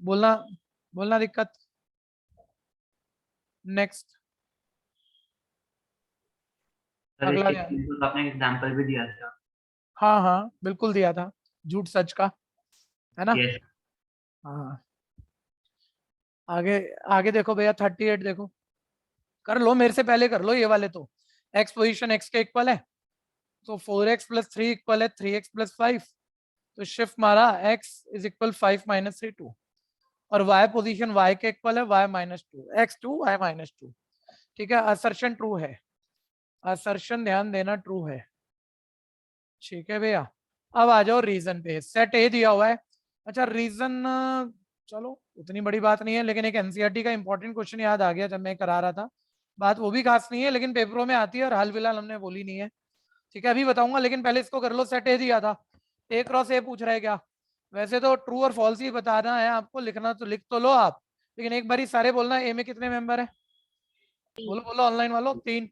बोलना बोलना दिक्कत। नेक्स्ट अगला आपने एग्जांपल भी दिया था। हाँ हाँ बिल्कुल दिया था, झूठ सच का, है ना? Yes. हाँ आगे आगे देखो भैया, 38 देखो, कर लो मेरे से पहले कर लो ये वाले। तो x पोजीशन x के इक्वल है, तो 4x + 3 इक्वल है 3x + 5, तो शिफ्ट मारा x इज इक्वल 5 - 3 2, और y पोजीशन y के इक्वल है y - 2 x 2 y - 2, ठीक है। असर्शन ट्रू है, असर्शन ध्यान देना ट्रू है, ठीक है भैया। अब आ जाओ रीजन पे, सेट ए दिया हुआ है। अच्छा रीजन चलो उतनी बड़ी बात नहीं है, लेकिन एक एनसीईआरटी का इंपॉर्टेंट क्वेश्चन याद आ गया जब मैं करा रहा था, बात वो भी खास नहीं है लेकिन पेपरों में आती है और हाल फिलहाल हमने बोली नहीं है, ठीक है, अभी बताऊंगा, लेकिन पहले इसको कर लो। सेट ए दिया था, ए क्रॉस ए पूछ रहा है क्या? वैसे तो ट्रू और फॉल्स ही बताना है आपको, लिखना तो लिख तो लो आप, लेकिन एक बारी सारे बोलना, ए में कितने मेंबर है? बोलो बोलो ऑनलाइन वालों, 3,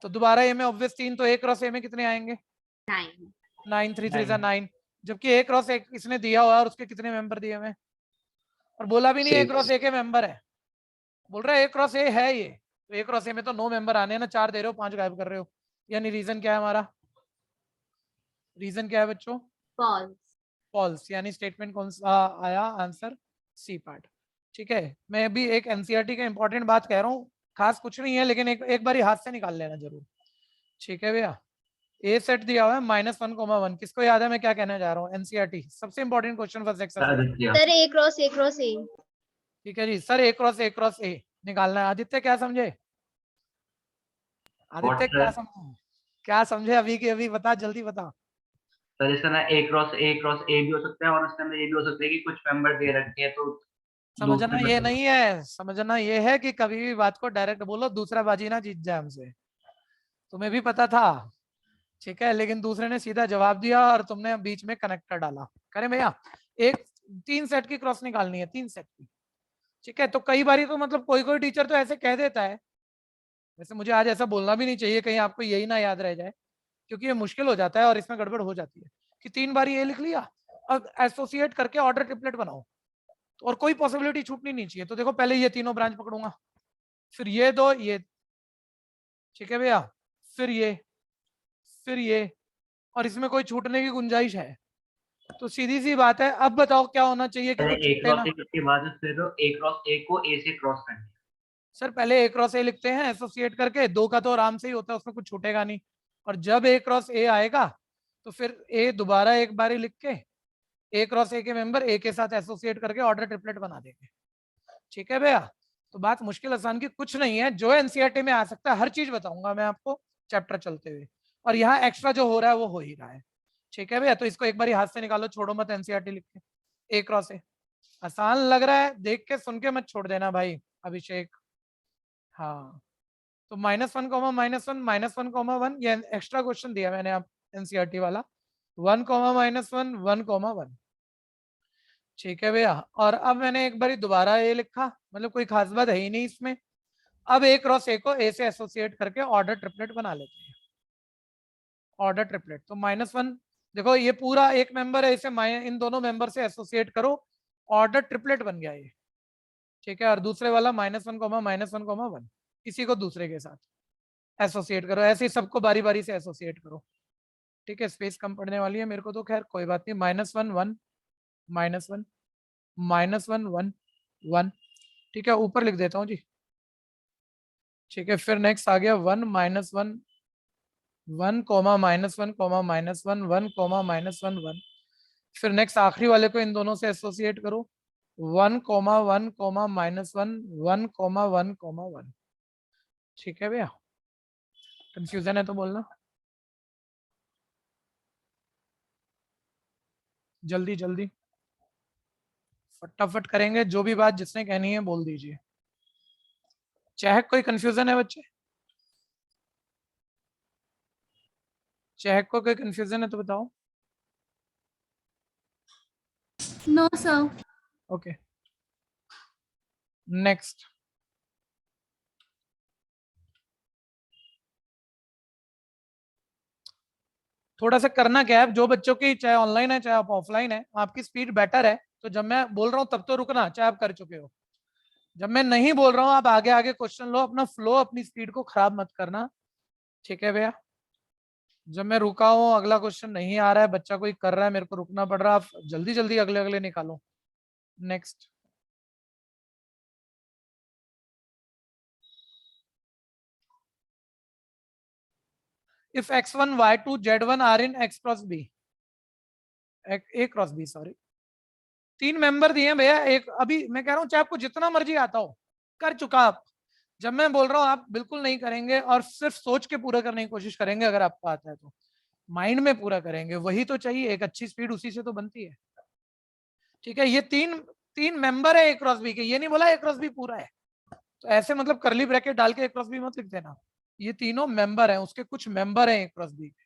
तो दोबारा ए में ऑब्वियस 3, तो ए क्रॉस ए में कितने आएंगे? 9 3 3 9, जबकि ए क्रॉस ए इसने दिया हुआ और उसके कितने मेंबर दिए हुए, और बोला भी नहीं ए क्रॉस ए के मेंबर है, बोल रहा है ए क्रॉस ए है ये, तो ए क्रॉस ए में तो 9 मेंबर आने हैं ना, 4 दे रहे हो 5 गायब कर रहे हो, यानी रीजन क्या है हमारा? रीजन क्या है बच्चों? फॉल्स, यानी स्टेटमेंट कौन सा आया? आंसर सी पार्ट, ठीक है। मैं अभी एक एनसीईआरटी का इंपॉर्टेंट बात कह रहा हूँ, खास कुछ नहीं है, लेकिन एक बारी हाथ से निकाल लेना जरूर, ठीक है भैया। ए सेट दिया हुआ है -1, 1, किसको याद है मैं क्या कहने जा रहा हूँ? एनसीईआरटी सबसे important question first exercise, sir ए क्रॉस ए, ठीक है जी सर, ए क्रॉस ए निकालना है। आदित्य क्या समझे? आदित्य क्या समझे अभी के अभी? बता जल्दी बता। सर इसका ना ए क्रॉस ए भी हो सकता है और उसके अंदर ये भी हो सकता है कि कुछ मेंबर दे रखे हैं, तो समझना ये नहीं है, समझना ये है कि कभी भी बात को डायरेक्ट बोलो, दूसरा बाजी ना जीत जाए हमसे। तुम्हें भी पता था, ठीक है, लेकिन दूसरे ने सीधा जवाब दिया और तुमने बीच में कनेक्टर डाला। करें भैया, एक 3 सेट की क्रॉस निकालनी है, 3 सेट की, ठीक है। तो कई बारी तो मतलब कोई टीचर तो ऐसे कह देता है, वैसे मुझे आज ऐसा बोलना भी नहीं चाहिए, कहीं आपको यही ना याद रह जाए, क्योंकि ये मुश्किल हो जाता है और इसमें गड़बड़ हो जाती है कि 3 बारी ए लिख लिया अब एसोसिएट करके ऑर्डर ट्रिपलेट बनाओ, और कोई पॉसिबिलिटी छूटनी नहीं चाहिए। तो देखो पहले ये तीनों ब्रांच पकड़ूंगा, फिर ये दो, ये, ठीक है भैया, फिर ये, और इसमें कोई छूटने की गुंजाइश है? तो सीधी सी बात है, अब बताओ क्या होना चाहिए कि पहले कुछ ए छूटे ना। क्रॉस ए के बाद फिर ए क्रॉस ए को ए से क्रॉस करना। सर पहले ए क्रॉस ए लिखते हैं एसोसिएट करके, दो का तो आराम से ही होता है, उसमें कुछ छूटेगा नहीं। और जब ए क्रॉस ए आएगा तो फिर ए दोबारा एक बारी लिख के ए क्रॉस ए के मेंबर ए के साथ एसोसिएट करके ऑर्डर ट्रिपलेट बना देंगे। ठीक है भैया, तो बात मुश्किल आसान की कुछ नहीं है, जो एनसीईआरटी में आ सकता है हर चीज बताऊंगा मैं आपको चैप्टर चलते हुए, और यहाँ एक्स्ट्रा जो हो रहा है वो हो ही रहा है। ठीक है भैया, तो इसको एक बार हाथ से निकालो, छोड़ो मत एनसीईआरटी लिख के। ए क्रॉस ए आसान लग रहा है, देख के सुन के मत छोड़ देना भाई अभिषेक। हाँ, तो -1, -1, -1, ये एक्स्ट्रा क्वेश्चन दिया मैंने आप एनसीईआरटी वाला, 1, -1, 1, 1। ठीक है भैया, और अब मैंने एक बार दोबारा ए लिखा, मतलब कोई खास बात है ही नहीं इसमें। अब ए क्रॉस ए को ए से एसोसिएट करके ऑर्डर ट्रिपलेट बना लेते हैं। ऑर्डर ट्रिपलेट तो -1, देखो ये पूरा एक मेंबर है, इसे इन दोनों मेंबर से एसोसिएट करो, ऑर्डर ट्रिपलेट बन गया ये। ठीक है, और दूसरे वाला -1, -1, 1, इसी को दूसरे के साथ एसोसिएट करो, ऐसे ही सबको बारी बारी से एसोसिएट करो। ठीक है, स्पेस कम पड़ने वाली है मेरे को तो खैर कोई बात नहीं। -1, 1, -1, -1, 1, 1। ठीक है, ऊपर लिख देता हूँ जी। ठीक है, फिर नेक्स्ट आ गया 1, -1, 1, -1, -1, 1, -1, 1। फिर नेक्स्ट आखिरी वाले को इन दोनों से एसोसिएट करो, 1, 1, -1, 1, 1, 1। ठीक है भैया, कंफ्यूजन है तो बोलना, जल्दी जल्दी फटाफट करेंगे, जो भी बात जिसने कहनी है बोल दीजिए। चाहे कोई कंफ्यूजन है बच्चे? चाहे को कोई कंफ्यूजन है तो बताओ। No, sir. Okay, next. थोड़ा सा करना क्या है, जो बच्चों की चाहे ऑनलाइन है चाहे आप ऑफलाइन है, आपकी स्पीड बेटर है, तो जब मैं बोल रहा हूँ तब तो रुकना, चाहे आप कर चुके हो। जब मैं नहीं बोल रहा हूँ आप आगे आगे क्वेश्चन लो, अपना फ्लो अपनी स्पीड को खराब मत करना। ठीक है भैया, जब मैं रुका हूँ अगला क्वेश्चन नहीं आ रहा है, बच्चा कोई कर रहा है, मेरे को रुकना पड़ रहा है, आप जल्दी जल्दी अगले अगले निकालो। Next, if x1 y2 z1 are in x cross b, a cross b sorry, तीन मेंबर दिए हैं भैया। एक अभी मैं कह रहा हूँ चाहे आपको जितना मर्जी आता हो, कर चुका आप। जब मैं बोल रहा हूँ आप बिल्कुल नहीं करेंगे और सिर्फ सोच के पूरा करने की कोशिश करेंगे, अगर आपको आता है तो माइंड में पूरा करेंगे, वही तो चाहिए, एक अच्छी स्पीड उसी से तो बनती है। ठीक है, ये तीन मेंबर है ए क्रॉस बी के, ये नहीं बोला ए क्रॉस बी पूरा है, तो ऐसे मतलब करली ब्रैकेट डाल के ए क्रॉस बी मत लिख देना। ये तीनों मेंबर हैं, उसके कुछ मेंबर हैं ए क्रॉस बी के,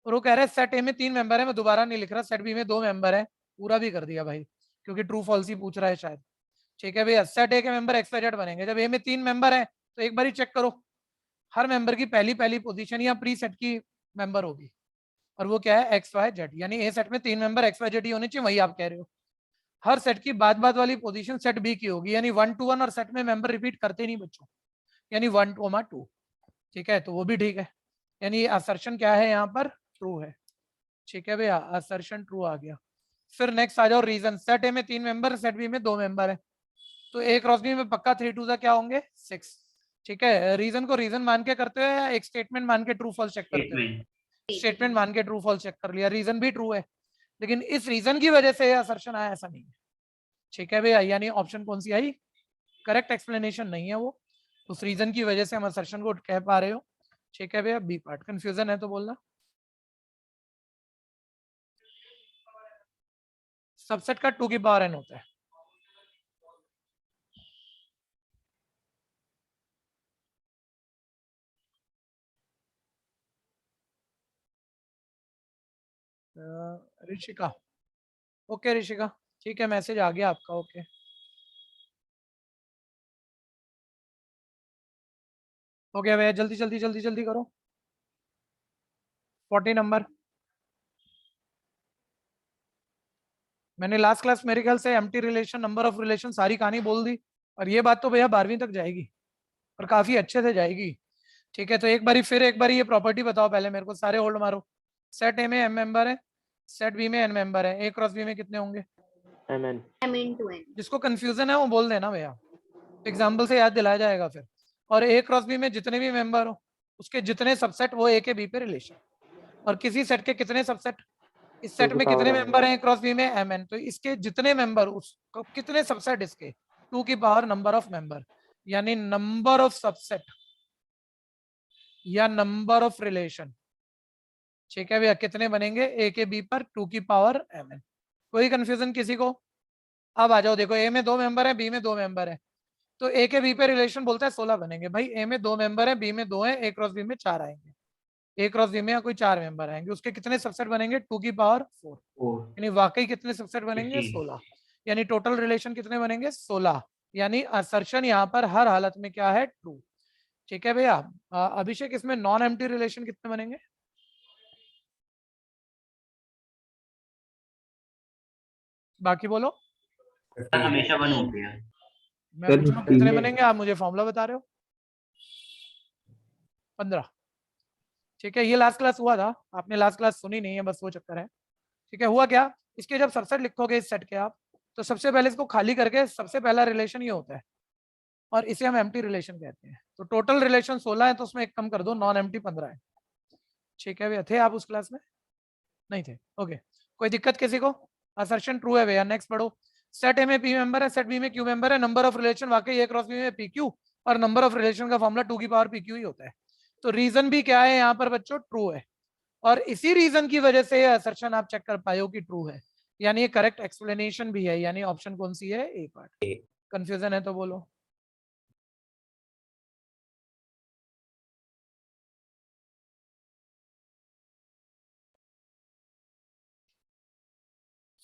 और वो कह रहे हैं सेट ए में 3 मेंबर है, मैं दोबारा नहीं लिख रहा, सेट बी में 2 मेंबर है, पूरा भी कर दिया भाई, क्योंकि ट्रू फॉल्स ही पूछ रहा है शायद। ठीक है भैया, सेट ए के मेंबर एक्स वाई जेड बनेंगे, जब ए में 3 मेंबर है तो एक बार ही चेक करो, हर मेंबर की पहली पहली पोजीशन या प्री सेट की मेंबर होगी, और वो क्या है एक्स वाई जेड, यानी ए सेट में 3 मेंबर एक्स वाई जेड ही होने चाहिए, वही आप कह रहे हो। हर सेट की बाद बाद वाली पोजीशन सेट बी की होगी, यानी 1 to 1, और सेट में मेंबर रिपीट करते नहीं बच्चों, यानी 1, 2। ठीक है, तो वो भी ठीक है, यानी असर्शन क्या है यहाँ पर, ट्रू है। ठीक है भैया, असर्शन ट्रू आ गया। फिर नेक्स्ट आ जाओ रीजन, सेट ए में 3 मेंबर, सेट बी में 2 मेंबर है, तो ए क्रॉस बी में पक्का 3 2 क्या होंगे 6। ठीक है, रीजन को रीजन मान के करते हो या एक स्टेटमेंट मान के ट्रू फॉल्स चेक करते हो? स्टेटमेंट मान के ट्रू फॉल्स चेक कर लिया, रीजन भी ट्रू है, लेकिन इस रीजन की वजह से असर्शन आया ऐसा नहीं है। ठीक है भैया, यानी ऑप्शन कौन सी आई, करेक्ट एक्सप्लेनेशन नहीं है वो, उस रीजन की वजह से हम असर्शन को कह पा रहे हो। ठीक है भैया, बी पार्ट कंफ्यूजन है तो बोलना। सबसेट का 2 की पावर n होता है। ऋषिका, ओके ऋषिका, ठीक है, मैसेज आ गया आपका, ओके। हो गया भैया, जल्दी जल्दी जल्दी जल्दी करो। 40 नंबर, मैंने लास्ट क्लास मेरे ख्याल से empty relation, number of relation, सारी कहानी बोल दी। और ये बात तो भैया 12वीं तक जाएगी और काफी अच्छे से जाएगी। ठीक है, तो एक बारी ये प्रॉपर्टी बताओ पहले मेरे को, सारे होल्ड मारो। सेट ए में m मेंबर है, सेट बी में n मेंबर है, a क्रॉस b में कितने होंगे? MN M into N. जिसको कंफ्यूजन है वो बोल देना भैया, एग्जाम्पल से याद दिलाया जाएगा फिर। और a क्रॉस b में जितने भी मेंबर हो उसके जितने सबसेट वो a के b पे रिलेशन। और किसी सेट के कितने सबसेट, इस सेट में कितने मेंबर हैं क्रॉस बी में mn, तो इसके जितने मेंबर उसको कितने सबसेट इसके 2 की पावर नंबर ऑफ मेंबर, यानी नंबर ऑफ सबसेट या नंबर ऑफ रिलेशन। ठीक है भैया, कितने बनेंगे a के b पर 2 की पावर mn। कोई कंफ्यूजन किसी को? अब आ जाओ, देखो a में 2 मेंबर है, b में 2 मेंबर है, तो a के b पे रिलेशन बोलता है 16 बनेंगे। भाई a में 2 मेंबर है, b में 2 है, a क्रॉस b में 4 आएंगे, a क्रॉस b में कोई 4 मेंबर आएंगे, उसके कितने सबसेट बनेंगे? 2 की पावर 4, यानी वाकई कितने सबसेट बनेंगे? 16, यानी टोटल रिलेशन कितने बनेंगे? 16, यानी असर्शन यहाँ पर हर हालत में क्या है? ट्रू। ठीक है भैया, अभिषेक इसमें नॉन एम्प्टी रिलेशन कितने बनेंगे? बाकी बोलो। हमेशा वन होती है। मैं पूछ रहा हूँ कितने बनेंगे, आप मुझे फॉर्मूला बता रहे हो। 15। ठीक है, ये लास्ट क्लास हुआ था, आपने लास्ट क्लास सुनी नहीं है, बस वो चक्कर है। ठीक है, हुआ क्या, इसके जब सबसेट लिखोगे इस सेट के आप, तो सबसे पहले इसको खाली करके सबसे पहला रिलेशन ये होता है और इसे हम एम्प्टी रिलेशन कहते हैं। तो टोटल रिलेशन 16 है, तो उसमें एक कम कर दो, नॉन एम्प्टी 15 है। ठीक है भैया, थे आप उस क्लास में? नहीं थे, ओके। कोई दिक्कत किसी को? असर्शन ट्रू है भैया, नेक्स्ट पढ़ो। सेट ए में पी मेंबर है, सेट बी में क्यू मेंबर है, नंबर ऑफ रिलेशन वाकई ए क्रॉस बी में पी क्यू, और नंबर ऑफ रिलेशन का फॉर्मूला 2 की पावर पी क्यू ही होता है। तो रीजन भी क्या है यहाँ पर बच्चों? ट्रू है। और इसी रीजन की वजह से असर्शन आप चेक कर पाए हो कि ट्रू है, यानी ये करेक्ट एक्सप्लेनेशन भी है, यानी ऑप्शन कौन सी है? ए पार्ट। कंफ्यूजन है तो बोलो।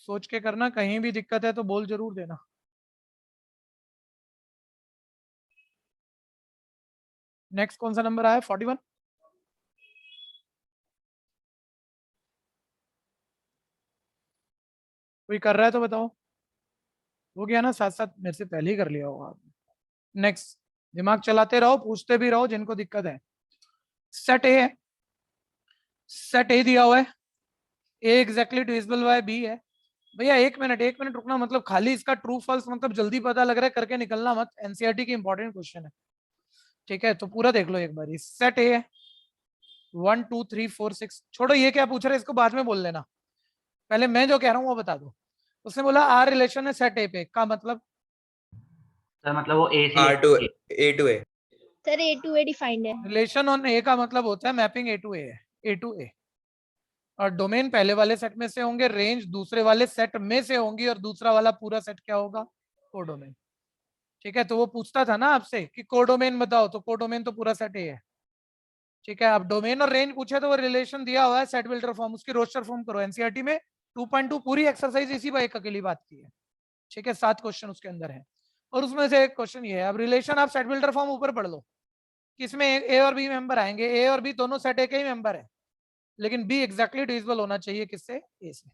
सोच के करना, कहीं भी दिक्कत है तो बोल जरूर देना। नेक्स्ट कौन सा नंबर आया? 41। कोई कर रहा है तो बताओ। हो गया ना, साथ साथ मेरे से पहले ही कर लिया होगा आपने। नेक्स्ट, दिमाग चलाते रहो, पूछते भी रहो जिनको दिक्कत है। सेट ए है, सेट ए दिया हुआ है, ए एग्जैक्टली डिविजिबल बाय बी है। भैया एक मिनट रुकना, मतलब खाली इसका ट्रू फॉल्स मतलब जल्दी पता लग रहा है करके निकलना मत, एनसीईआरटी की इंपॉर्टेंट क्वेश्चन है। ठीक है, तो पूरा देख लो एक बार। सेट ए है 1 2 3 4 6, छोड़ो ये क्या पूछ रहे हैं इसको बाद में बोल लेना, पहले मैं जो कह रहा हूँ वो बता दो। उसने बोला आर रिलेशन है सेट ए पे, का मतलब? सर मतलब वो ए से A to A। Sir, A to A defined है. रिलेशन ऑन ए का मतलब होता है मैपिंग ए टू ए है, ए टू ए। और डोमेन पहले वाले सेट में से होंगे, रेंज दूसरे वाले सेट में से होंगी, और दूसरा वाला पूरा सेट क्या होगा? कोडोमेन। ठीक है, तो वो पूछता था ना आपसे कि कोडोमेन बताओ, तो कोडोमेन तो पूरा सेट ए है। ठीक है, अब डोमेन और रेंज पूछे तो वो रिलेशन दिया हुआ है सेट बिल्डर फॉर्म, उसकी रोस्टर फॉर्म करो। एनसीईआरटी में 2.2 पूरी एक्सरसाइज इसी पर एक अकेली बात की है। ठीक है, 7 क्वेश्चन उसके अंदर है, और उसमें से एक क्वेश्चन ये है। अब रिलेशन आप सेट बिल्डर फॉर्म ऊपर पढ़ लो, किसमें ए और बी मेंबर आएंगे, ए और बी दोनों सेट ए के ही मेंबर है, लेकिन बी एग्जैक्टली डिविजिबल होना चाहिए किससे? ए से।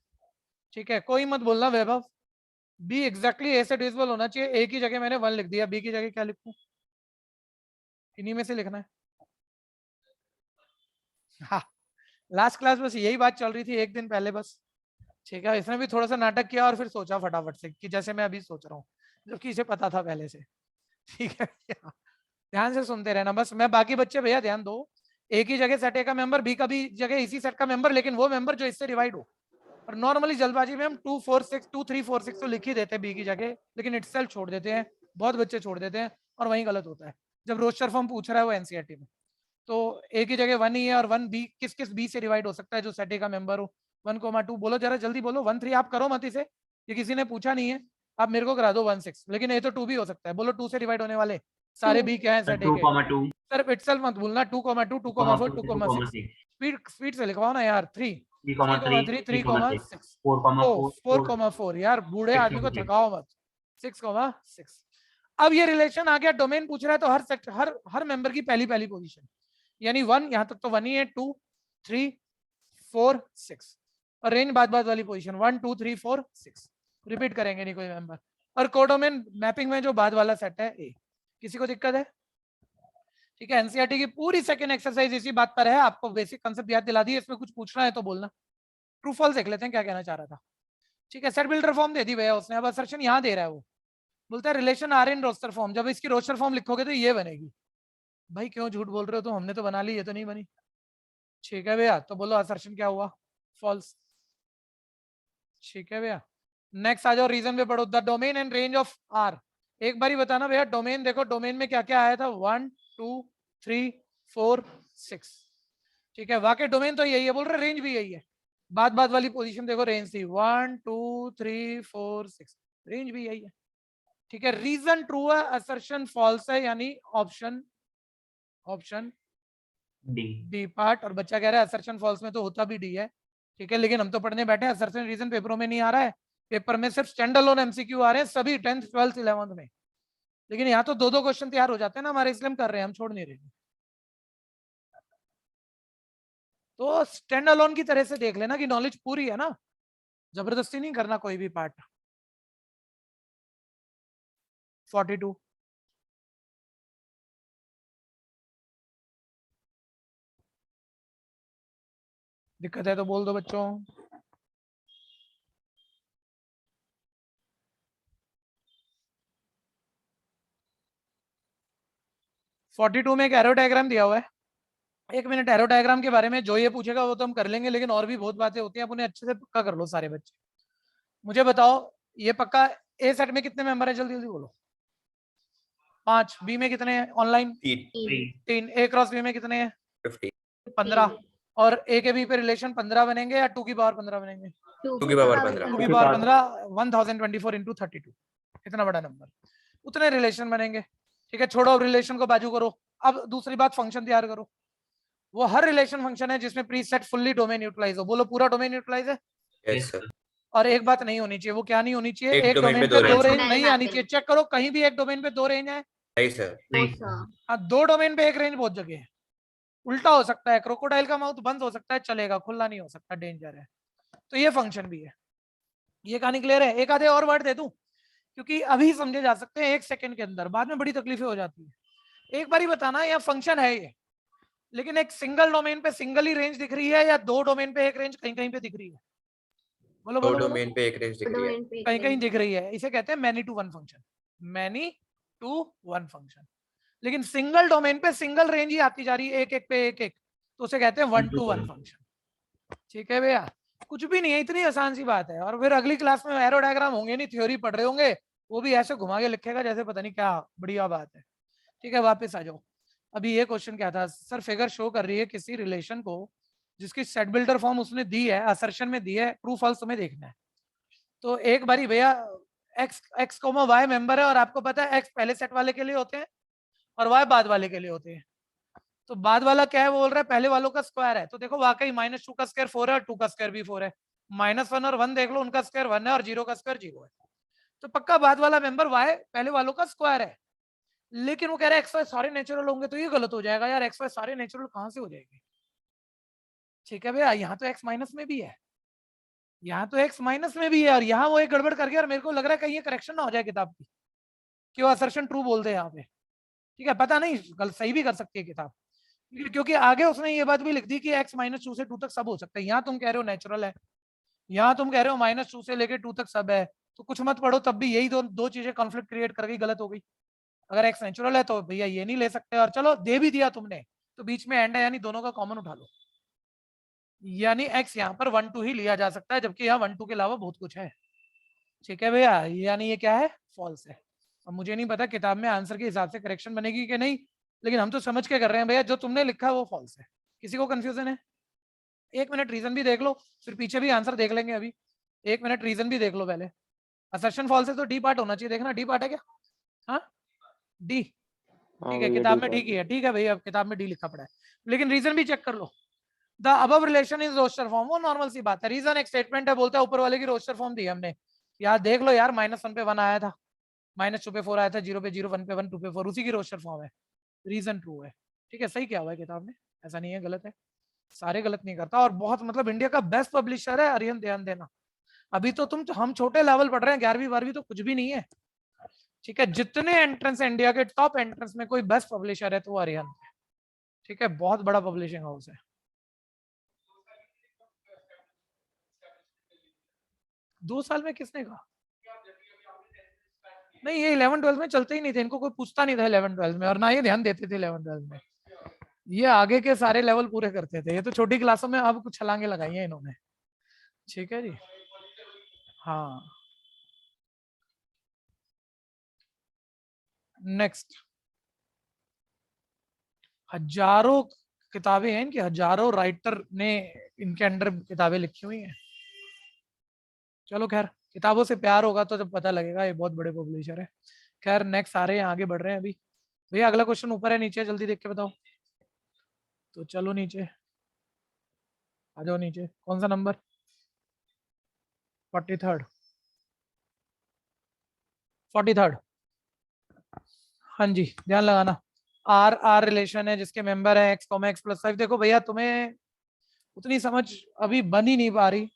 ठीक है, कोई मत बोलना वैभव, बी एग्जैक्टली ए से डिविजिबल होना चाहिए। ए की जगह मैंने 1 लिख दिया, बी की जगह क्या लिखूं? इन्हीं में से लिखना है। हाँ, लास्ट क्लास बस यही बात चल रही थी एक दिन पहले बस। ठीक है, इसने भी थोड़ा सा नाटक किया और फिर सोचा फटाफट से कि जैसे मैं अभी सोच रहा हूँ, जबकि इसे पता था पहले से। ठीक है, ध्यान से सुनते रहना बस। मैं बाकी बच्चे भैया ध्यान दो, ए की जगह सेट ए का मेंबर, बी का भी जगह इसी सेट का मेंबर, लेकिन वो मेंबर जो इससे डिवाइड हो। और नॉर्मली जल्दबाजी में हम 2 4 6 2 3 4 6 तो लिख ही देते हैं बी की जगह, लेकिन इटसेल्फ छोड़ देते हैं, बहुत बच्चे छोड़ देते हैं, और वही गलत होता है जब रोस्टर फॉर्म पूछ रहा है वो एनसीईआरटी में। तो ए की जगह 1 ही है, और 1 बी किस किस बी से डिवाइड हो सकता है जो सेट ए का मेंबर हो? 1,2 बोलो जरा जल्दी बोलो। 1 3 आप करो मत इसे, ये किसी ने पूछा नहीं है, आप मेरे को करा दो 1 6, लेकिन ए तो 2 भी हो सकता है। बोलो 2 से डिवाइड होने वाले सारे बी क्या है? सेट ए के। 2,2 सर इटसेल्फ मत भूलना, 2,2 2,4 2,6 स्पीड से लिखवाओ ना यार। 3 3,3 3,6 4,4 यार, बूढ़े आदमी को थकाओ मत। 6,6। अब ये रिलेशन आ गया, डोमेन पूछ रहा है, तो हर सेक्टर हर मेंबर की पहली पोजीशन, यानी 1, यहाँ तक तो 1 ही है, 2 3 4 6, और रेंज बाद वाली पोजीशन 1 2 3 4 6। रिपीट करेंगे नहीं कोई मेंबर। और कोडोमेन मैपिंग में जो बाद वाला सेट है ए, किसी को दिक्कत है? ठीक है, एनसीईआरटी की पूरी सेकंड एक्सरसाइज इसी बात पर है, आपको बेसिक कांसेप्ट याद दिला दिए, इसमें कुछ पूछना है तो बोलना। ट्रू फॉल्स देख लेते हैं क्या कहना चाह रहा था। ठीक है, सेट बिल्डर फॉर्म दे दी भैया उसने, अब असर्शन यहाँ दे रहा है, वो बोलता है relation are in roster form, जब इसकी रोस्टर फॉर्म लिखोगे तो ये बनेगी। भाई क्यों झूठ बोल रहे हो, तो हमने तो बना ली, ये तो नहीं बनी। ठीक है भैया, तो बोलो असर्शन क्या हुआ, फॉल्स। ठीक है भैया, नेक्स्ट आ जाओ, रीजन पे पढ़ो। The domain and range of R, एक बार ही बताना भैया डोमेन, देखो डोमेन में क्या क्या आया था, 1 2 3 4 6। ठीक है, वाकई डोमेन तो यही है, बोल रहे रेंज भी यही है। बाद बाद वाली पोजीशन देखो, रेंज थी 1 2 3 4 6, रेंज भी यही है। ठीक है, रीजन ट्रू है, असर्शन फॉल्स है, यानी ऑप्शन डी पार्ट। और बच्चा कह रहा है असर्शन फॉल्स में तो होता भी डी है। ठीक है, लेकिन हम तो पढ़ने बैठे हैं, असर्शन रीजन पेपरों में नहीं आ रहा है, पेपर में सिर्फ स्टैंड अलोन एमसीक्यू आ रहे हैं सभी 10th 12th 11th में। लेकिन यहाँ तो दो क्वेश्चन तैयार हो जाते हैं ना हमारे, इसलिए हम कर रहे हैं, हम छोड़ नहीं रहे। तो स्टैंड अलोन की तरह से देख लेना कि नॉलेज पूरी है ना, जबरदस्ती नहीं करना कोई भी पार्ट। 42 दिक्कत है तो बोल दो बच्चों। फोर्टी टू में एक एरो डायग्राम दिया हुआ है, 1 मिनट एरो डायग्राम के बारे में जो ये पूछेगा वो तो हम कर लेंगे, लेकिन और भी बहुत बातें होती हैं, आप उन्हें अच्छे से पक्का कर लो सारे बच्चे। मुझे बताओ ये पक्का ए सेट में कितने मेंबर है, जल्दी जल्दी बोलो। 5, बी में कितने हैं ऑनलाइन? 3, ए क्रॉस बी में कितने हैं? 15। और ए के बी पे रिलेशन 15 बनेंगे या 2 की पावर 15 बनेंगे? 2 की पावर 2 की पावर 15, 1024 इंटू 32, इतना बड़ा नंबर, उतने रिलेशन बनेंगे। ठीक है, छोड़ो अब रिलेशन को बाजू करो, अब दूसरी बात फंक्शन तैयार करो। वो हर रिलेशन फंक्शन है जिसमें pre set fully domain utilise हो, बोलो पूरा डोमेन यूटिलाइज है। Yes sir. और एक बात नहीं होनी चाहिए, वो क्या नहीं होनी चाहिए, एक एक डोमेन डोमेन पे पे दो दो रेंज। रेंज नहीं आनी चाहिए। चेक करो कहीं भी एक डोमेन पे 2 रेंज है? नहीं सर। हाँ, 2 डोमेन पे 1 रेंज बहुत जगह है। उल्टा हो सकता है, क्रोकोडाइल का माउथ बंद हो सकता है, चलेगा, खुला नहीं हो सकता, डेंजर है। तो ये फंक्शन भी है। ये कहानी क्लियर है? एक आधे और वर्ड दे दूं, क्योंकि अभी समझे जा सकते हैं 1 सेकंड के अंदर, बाद में बड़ी तकलीफें हो जाती है। एक बार ही बताना, यह फंक्शन है ये, लेकिन एक सिंगल डोमेन पे सिंगल ही रेंज दिख रही है या 2 डोमेन पे 1 रेंज कहीं कहीं पे दिख रही है? बोलो बोलो बोलो। डोमेन पे एक रेंज दिख रही है, कहीं कहीं दिख रही है, इसे कहते हैं many to one function, many to one function. लेकिन सिंगल डोमेन पे सिंगल रेंज ही आती जा रही है, एक एक पे एक एक, तो उसे कहते हैं 1 to 1 फंक्शन। ठीक है भैया, कुछ भी नहीं है, इतनी आसान सी बात है। और फिर अगली क्लास में एरो डायग्राम होंगे नहीं, थ्योरी पढ़ रहे होंगे, वो भी ऐसे घुमा के लिखेगा जैसे पता नहीं क्या बढ़िया बात है। ठीक है, वापस आ जाओ। अभी ये क्वेश्चन क्या था सर, फिगर शो कर रही है किसी रिलेशन को जिसकी सेट बिल्डर फॉर्म उसने दी है, असर्शन में दी है, ट्रू फॉल्स तुम्हें देखना है। तो एक बारी भैया x कोमा y मेंबर है, और आपको पता है x पहले सेट वाले के लिए होते हैं और y बाद वाले के लिए होते हैं। तो बाद वाला क्या है, वो बोल रहा है पहले वालों का स्क्वायर है, तो देखो वाकई -2 का स्क्वायर 4 है और 2 का स्क्वायर भी 4 है। -1 और 1 देख लो, उनका स्क्वायर 1 है और 0 का स्क्वायर 0 है। तो पक्का बाद वाला मेंबर y पहले वालों का स्क्वायर है। लेकिन वो कह रहा है एक्स वाई सारे नेचुरल होंगे, तो ये गलत हो जाएगा यार, एक्स वाई सारे नेचुरल कहां से हो जाएंगे? ठीक है भैया, यहाँ तो एक्स माइनस में भी है, यहाँ तो एक्स माइनस में भी है, और यहाँ वो एक गड़बड़ कर गया, और मेरे को लग रहा है कहीं ये करेक्शन ना हो जाए किताब की, कि वो असर्शन ट्रू बोल दे यहाँ पे। ठीक है, पता नहीं, गलत सही भी कर सकती है किताब, क्योंकि आगे उसने ये बात भी लिख दी कि x -2 से 2 तक सब हो सकता है। यहाँ तुम कह रहे हो नेचुरल है, यहाँ तुम कह रहे हो -2 से लेके 2 तक सब है, तो कुछ मत पढ़ो, तब भी यही दो चीजें कॉन्फ्लिक्ट क्रिएट कर गई, गलत हो गई। अगर x नेचुरल है तो भैया ये नहीं ले सकते, और चलो दे भी दिया तुमने तो बीच में एंड है, यानी दोनों का कॉमन उठा लो, यानी x यहाँ पर 1 2 ही लिया जा सकता है, जबकि यहाँ 1 2 के अलावा बहुत कुछ है। ठीक है भैया, यानी ये क्या है, फॉल्स है। अब मुझे नहीं पता किताब में आंसर के हिसाब से करेक्शन बनेगी कि नहीं, लेकिन हम तो समझ के कर रहे हैं भैया, जो तुमने लिखा है वो फॉल्स है। किसी को कंफ्यूजन है? 1 मिनट रीजन भी देख लो, फिर पीछे भी आंसर देख लेंगे। अभी 1 मिनट रीजन भी देख लो पहले। असर्शन फॉल्स है तो डी पार्ट होना चाहिए, देखना डी पार्ट है क्या? हाँ डी, ठीक है, किताब में ठीक ही है। ठीक है भैया, किताब में डी लिखा पड़ा है, लेकिन रीजन भी चेक कर लो। The above relation is roster form, वो नॉर्मल सी बात है। रीजन एक स्टेटमेंट है, बोलता है ऊपर वाले की रोस्टर फॉर्म दी हमने, यार देख लो यार, -1 पे 1 आया था, -2 पे 4 आया था, 0 पे 0, 1 पे 1, 2 पे 4, उसी की रोस्टर फॉर्म है, रीजन ट्रू है। ठीक है, सही क्या हुआ है किताब ने, ऐसा नहीं है गलत है, सारे गलत नहीं करता। और बहुत मतलब इंडिया का बेस्ट पब्लिशर है अरिहंत, ध्यान देना, अभी तो हम छोटे लेवल पढ़ रहे हैं, 11वीं 12वीं तो कुछ भी नहीं है। ठीक है, जितने एंट्रेंस इंडिया के टॉप एंट्रेंस में कोई बेस्ट पब्लिशर है तो वो अरिहंत है। ठीक है, बहुत बड़ा पब्लिशिंग हाउस है। 2 साल में किसने कहा? नहीं, ये 11 12 में चलते ही नहीं थे, इनको कोई पूछता नहीं था 11 12 में, और ना ये ध्यान देते थे 11 12 में। ये आगे के सारे लेवल पूरे करते थे, ये तो छोटी क्लासों में अब कुछ छलांगे लगाई हैं इन्होंने। ठीक है जी, हाँ। नेक्स्ट, हजारों किताबें हैं इनकी, हजारों राइटर ने इनके अंडर किताबें लिखी हुई हैं। चलो खैर, किताबों से प्यार होगा तो जब पता लगेगा, ये बहुत बड़े पब्लिशर है। खैर नेक्स्ट आ रहे हैं, आगे बढ़ रहे हैं अभी। भैया अगला क्वेश्चन ऊपर है नीचे, जल्दी देख के बताओ। तो चलो नीचे आ जाओ, नीचे कौन सा नंबर? 43rd 43rd। हाँ जी, ध्यान लगाना। आर आर रिलेशन है जिसके मेंबर है x, x+5। देखो भैया, तुम्हें उतनी समझ अभी बन ही नहीं पा रही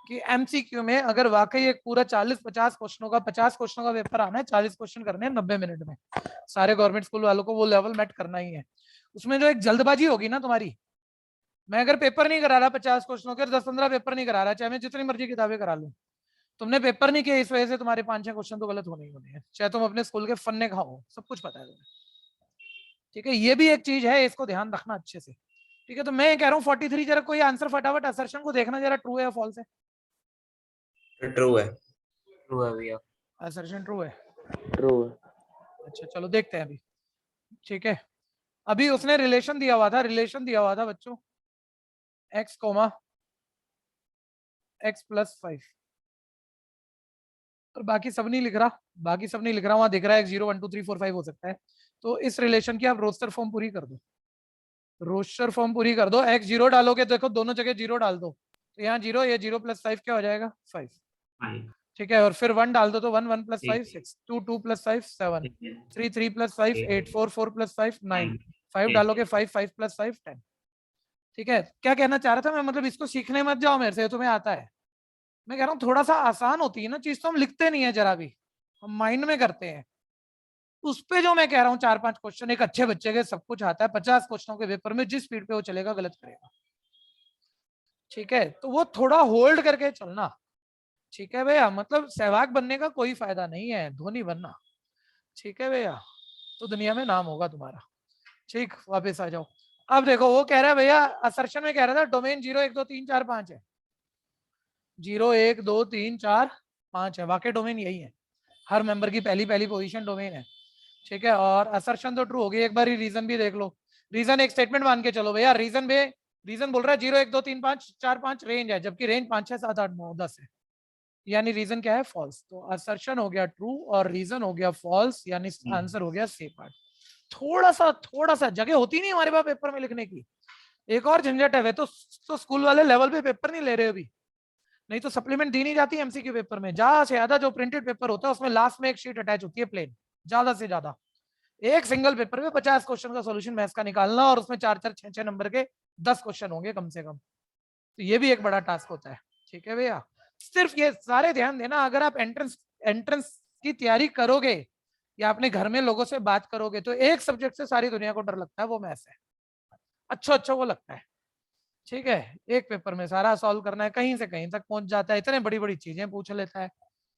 कि एमसीक्यू में अगर वाकई एक पूरा 40-50 क्वेश्चनों का 50 क्वेश्चनों का पेपर आना है, 40 क्वेश्चन करने हैं 90 मिनट में, सारे गवर्नमेंट स्कूल वालों को वो लेवल मेट करना ही है। उसमें जो एक जल्दबाजी होगी ना तुम्हारी, मैं अगर पेपर नहीं करा रहा 50 क्वेश्चनों के, 10-15 पेपर नहीं करा रहा, चाहे मैं जितनी मर्जी किताबें करा लूं, तुमने पेपर नहीं किया, इस वजह से तुम्हारे 5-6 क्वेश्चन तो गलत होने ही होने हैं, चाहे तुम अपने स्कूल के फन्ने खाओ, सब कुछ पता है तुम्हें। ठीक है, ये भी एक चीज है, इसको ध्यान रखना अच्छे से। ठीक है, तो मैं कह रहा हूँ 43, जरा कोई आंसर फटाफट असर्शन को देखना जरा, ट्रू है या फॉल्स है? ट्रू है। ट्रू है भैया। असर्शन ट्रू है। ट्रू है। अच्छा चलो देखते हैं अभी। ठीक है, अभी उसने रिलेशन दिया हुआ था बच्चों, x, x+5, और बाकी सब नहीं लिख रहा, वहां दिख रहा है x0 1 2 3 4 5 हो सकता है। तो इस रिलेशन की आप रोस्टर फॉर्म पूरी कर दो, x0 डालोगे, देखो दोनों जगह 0 डाल दो, तो यहाँ 0, ये 0+5 क्या हो जाएगा? 5। ठीक है, और फिर 1 डाल दो तो 1 1+5 6, 2 2+5 7, 3 3+5 8, 4 4+5 9, 5 डालोगे 5 5+5 10। ठीक है, क्या कहना चाह रहा था मैं, मतलब इसको सीखने मत जाओ मेरे से, तुम्हें आता है। मैं कह रहा हूँ थोड़ा सा आसान होती है ना चीज, तो हम लिखते नहीं है जरा भी, हम माइंड में करते हैं। उस पे जो मैं कह रहा हूँ 4-5 क्वेश्चन एक अच्छे बच्चे के सब कुछ आता है, 50 क्वेश्चनों के पेपर में जिस स्पीड पे वो चलेगा गलत करेगा। ठीक है, तो वो थोड़ा होल्ड करके चलना। ठीक है भैया, मतलब सहवाग बनने का कोई फायदा नहीं है, धोनी बनना। ठीक है भैया, तो दुनिया में नाम होगा तुम्हारा। ठीक, वापस आ जाओ। अब देखो, वो कह रहा है भैया, असर्शन में कह रहा था डोमेन 0 1 2 3 4 5 है, 0 1 2 3 4 5 है, वाकई डोमेन यही है, हर मेंबर की पहली पोजीशन डोमेन है। ठीक है, और असर्शन तो ट्रू हो गई। एक बार रीजन भी देख लो, रीजन एक स्टेटमेंट मान के चलो भैया, रीजन बोल रहा है 0 1 2 3 5 4 5 रेंज है, जबकि रेंज 5 6 7 8 9 10 है, यानी रीजन क्या है? फॉल्स। तो असर्शन हो गया ट्रू और रीजन हो गया फॉल्स, यानी आंसर हो गया सी पार्ट। थोड़ा सा जगह होती नहीं हमारे पास पेपर में लिखने की, एक और झंझट है। वे तो स्कूल वाले लेवल पे पेपर नहीं ले रहे अभी, नहीं तो सप्लीमेंट दी नहीं जाती एमसीक्यू पेपर में। ज्यादा से ज्यादा जो प्रिंटेड पेपर होता है उसमें लास्ट में एक शीट अटैच होती है प्लेन, ज्यादा से ज्यादा एक सिंगल पेपर में 50 क्वेश्चन का सॉल्यूशन मैथ्स का निकालना, और उसमें 4-4 6-6 नंबर के 10 क्वेश्चन होंगे कम से कम, तो ये भी एक बड़ा टास्क होता है। ठीक है भैया, सिर्फ ये सारे ध्यान देना, अगर आप एंट्रेंस की तैयारी करोगे या अपने घर में लोगों से बात करोगे, तो एक सब्जेक्ट से सारी दुनिया को डर लगता है, वो मैथ्स है। अच्छा वो लगता है। ठीक है, एक पेपर में सारा सॉल्व करना है, कहीं से कहीं तक पहुंच जाता है, इतने बड़ी चीजें पूछ लेता है।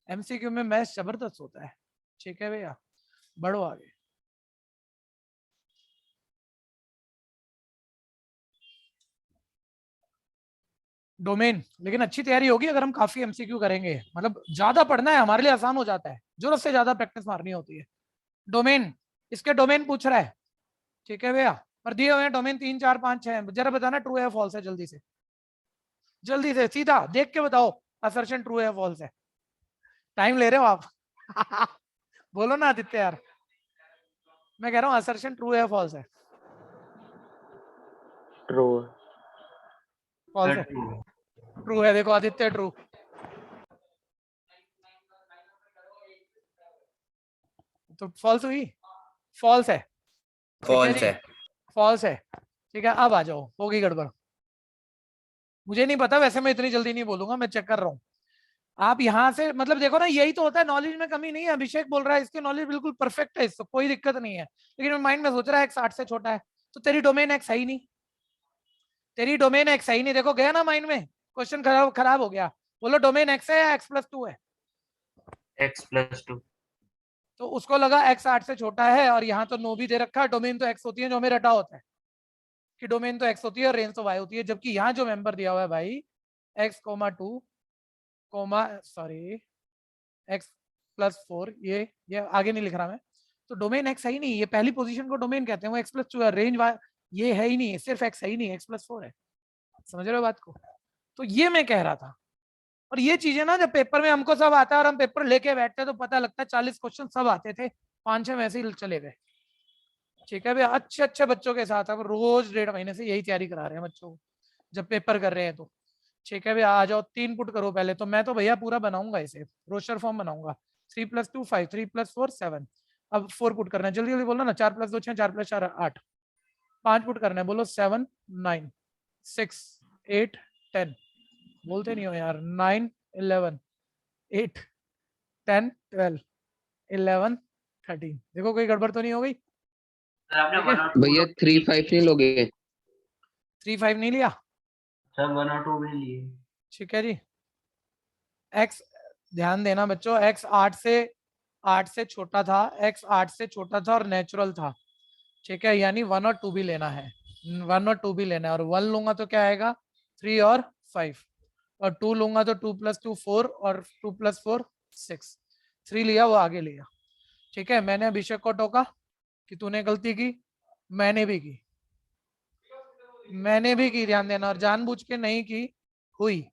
एमसीक्यू में मैथ्स जबरदस्त होता है। ठीक है भैया, बढ़ो आगे। डोमेन, लेकिन अच्छी तैयारी होगी अगर हम काफी एमसीक्यू करेंगे, मतलब ज्यादा पढ़ना है, हमारे लिए आसान हो जाता है, जरूरत से ज्यादा प्रैक्टिस मारनी होती है। डोमेन, इसके डोमेन पूछ रहा है। ठीक है भैया, पर दिए हुए हैं डोमेन 3 4 5 6, जरा बताना ट्रू है फॉल्स है, जल्दी से सीधा देख के बताओ, असर्शन ट्रू है फॉल्स है। टाइम ले रहे हो आप बोलो ना आदित्य यार, मैं कह रहा हूँ असर्शन ट्रू है फॉल्स है? ट्रू है। फॉल्स है? ट्रू है, देखो आदित्य ट्रू। तो फॉल्स हुई, फॉल्स है। फॉल्स है। ठीक है, अब आ जाओ, हो गई गड़बड़। मुझे नहीं पता, वैसे मैं इतनी जल्दी नहीं बोलूंगा, मैं चेक कर रहा हूँ। आप यहाँ से मतलब देखो ना, यही तो होता है, नॉलेज में कमी नहीं है। अभिषेक बोल रहा है इसकी नॉलेज बिल्कुल परफेक्ट है, इससे कोई दिक्कत नहीं है, लेकिन माइंड में सोच रहा है एक्स 8 से छोटा है, तो तेरी डोमेन एक्स है ही नहीं, तेरी डोमेन एक्स है ही नहीं। देखो गया ना माइंड में, क्वेश्चन खराब हो गया। बोलो डोमेन एक्स है या x+2 है? x+2। तो उसको लगा x 8 से छोटा है, और यहाँ तो नो भी दे रखा है। डोमेन तो x होती है, जो हमें रटा होता है कि डोमेन तो x होती है और रेंज तो y होती है, जबकि यहाँ जो मेंबर दिया हुआ है भाई x,2, सॉरी x+4, ये आगे नहीं लिख रहा मैं, तो डोमेन x है ही नहीं। ये पहली पोजीशन को डोमेन कहते हैं, वो x+2 है, रेंज y ये है ही नहीं, सिर्फ x है ही नहीं, x+4 है। समझ रहे हो बात को? तो ये मैं कह रहा था। और ये चीजें ना जब पेपर में हमको सब आता है और हम पेपर लेके बैठते हैं तो पता लगता है 40 क्वेश्चन सब आते थे, 5-6 वैसे ही चले गए। ठीक है भैया, अच्छे अच्छे बच्चों के साथ अब रोज 1.5 महीने से यही तैयारी करा रहे हैं बच्चों को, जब पेपर कर रहे हैं तो। ठीक है भैया, आ जाओ, 3 पुट करो पहले। तो मैं तो भैया पूरा बनाऊंगा इसे, रोस्टर फॉर्म बनाऊंगा। 3+2 5, 3+4 7। अब 4 पुट करना है, जल्दी जल्दी बोलो ना। 4+2 6, 4+4 8। 5 पुट करना है, बोलो 7 9 6 8 10। बोलते नहीं हो यार। 9 11 8 10 12 11 13। देखो कोई गड़बड़ तो नहीं हो गई? सर आपने ठीक है। 1 और 2 भैया 3-5 नहीं लोगे? 3-5 नहीं लिया? सर 1 और 2 भी लिए। ठीक है जी। x, ध्यान देना बच्चों, x 8 से छोटा था, x 8 से छोटा था और नेचुरल था। ठीक है, यानी 1 और 2 भी लेना है, 1 और 2 भी लेना है। और 1 लूंगा तो क्या आएगा? 3 और 5, और 2 लूंगा तो 2+2 4 और 2+4 6। 3 लिया, वो आगे लिया। ठीक है, मैंने अभिषेक को टोका कि तूने गलती की, मैंने भी की, ध्यान देना, और जानबूझ के नहीं की हुई।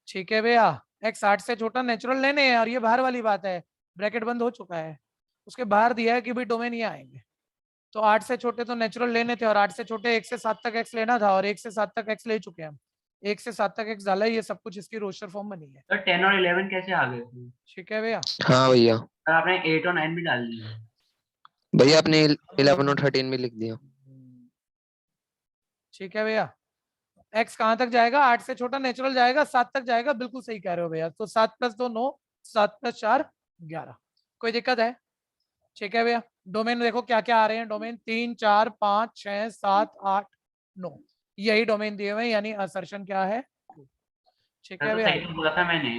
ठीक है भैया, x 8 से छोटा नेचुरल लेने हैं, और ये बाहर वाली बात है, ब्रैकेट बंद हो चुका है, उसके बाहर दिया है कि भाई डोमेन ये आएंगे। तो 8 से छोटे तो नेचुरल लेने थे, और 8 से छोटे 1 से 7 तक x लेना था, और 1 से 7 तक x ले चुके हैं हम। 1 से 7 तक x डाला है, ये सब कुछ इसकी रोस्टर फॉर्म बनी है। सर 10 और 11 कैसे आ गए? ठीक है भैया। हाँ भैया। सर आपने 8 और 9 भी डाल दिए। भैया आपने 11 और 13 में लिख दिया। ठीक है भैया, x कहाँ तक जाएगा? 8 से छोटा नेचुरल जाएगा, 7 तक जाएगा, बिल्कुल सही कह रहे हो भैया। तो 7+2 9, 7+4 11। कोई दिक्कत है? ठीक है भैया, डोमेन देखो क्या क्या आ रहे हैं। डोमेन 3 4 5 6 7 8 9, यही डोमेन दिए हुए हैं, यानी असर्शन क्या है? ठीक है सर तो भैया। सही तो बोला था मैंने।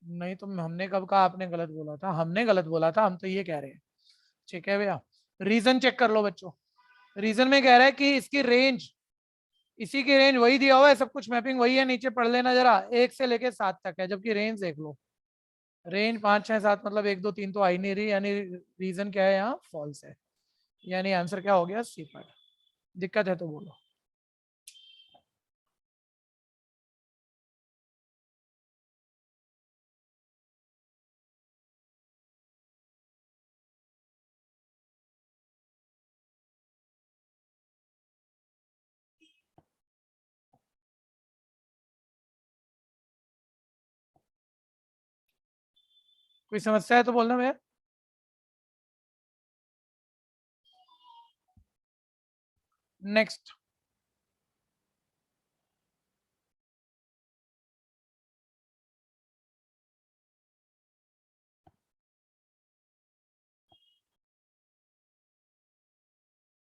नहीं तो हमने कब कहा आपने गलत बोला था? हमने गलत बोला था, हम तो ये कह रहे हैं। ठीक है भैया, रीजन चेक कर लो बच्चों। रीजन में कह रहा है कि इसकी रेंज, इसी की रेंज वही दिया हुआ है, सब कुछ मैपिंग वही है, नीचे पढ़ लेना जरा, 1 से लेके 7 तक है, जबकि रेंज देख लो, रेंज 5 6 7 मतलब 1 2 3 तो आ ही नहीं रही, यानी रीजन क्या है यहाँ? फॉल्स है, यानी आंसर क्या हो गया? C part. दिक्कत है तो बोलो। कोई समस्या है तो बोलना भैया। नेक्स्ट,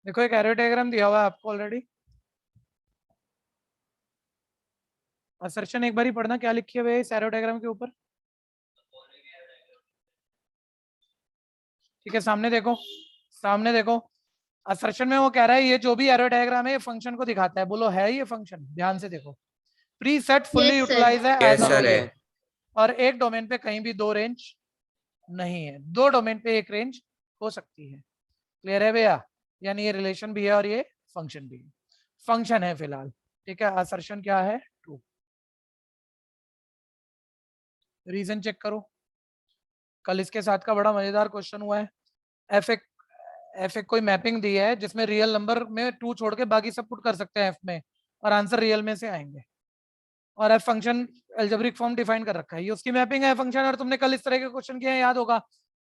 देखो एक एरो डायग्राम दिया हुआ है आपको ऑलरेडी। असर्शन एक बार ही पढ़ना, क्या लिखी है भैया इस एरो डायग्राम के ऊपर? ठीक है, सामने देखो, सामने देखो। असर्शन में वो कह रहा है ये जो भी एरो डायग्राम है ये फंक्शन को दिखाता है। बोलो है ये फंक्शन? ध्यान से देखो, pre set fully Yes, sir. Utilise है Yes, as a sir, whole है। है। और एक डोमेन पे कहीं भी 2 रेंज नहीं है, 2 डोमेन पे 1 रेंज हो सकती है। क्लियर है भैया? यानी ये रिलेशन भी है और ये फंक्शन भी है। फंक्शन है फिलहाल। ठीक है, असर्शन क्या है? ट्रू। रीजन चेक करो। कल इसके साथ का बड़ा मजेदार क्वेश्चन हुआ है। एफ एक कोई मैपिंग दी है जिसमें रियल नंबर में 2 छोड़ के बाकी सब पुट कर सकते हैं एफ में, और आंसर रियल में से आएंगे। और F function algebraic form define कर रखा है, ये उसकी मैपिंग है फंक्शन। और तुमने कल इस तरह के क्वेश्चन किए हैं, याद होगा।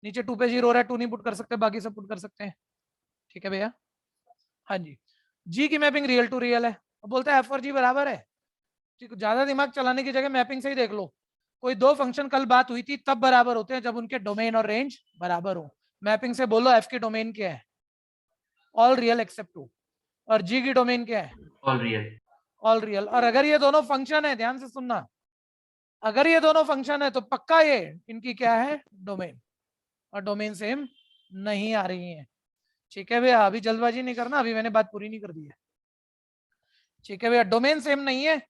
नीचे 2 पे 0 हो रहा है, 2 नहीं पुट कर सकते, बाकी सब पुट कर सकते हैं। ठीक है भैया? हाँ जी। जी की मैपिंग रियल टू रियल है, बोलता है एफ और जी बराबर है। ठीक, ज्यादा दिमाग चलाने की जगह मैपिंग से ही देख लो। कोई दो फंक्शन कल बात हुई थी तब बराबर होते हैं जब उनके डोमेन और रेंज बराबर हो। मैपिंग से बोलो एफ की डोमेन क्या है, ऑल रियल एक्सेप्ट टू, और जी की डोमेन क्या है, ऑल रियल। All real. और अगर ये दोनों फंक्शन है, ध्यान से सुनना, अगर ये दोनों फंक्शन है तो पक्का ये इनकी क्या है, डोमेन, और डोमेन सेम नहीं आ रही है। ठीक है भैया, अभी जल्दबाजी नहीं करना, अभी मैंने बात पूरी नहीं कर दी है। ठीक है भैया, डोमेन सेम नहीं है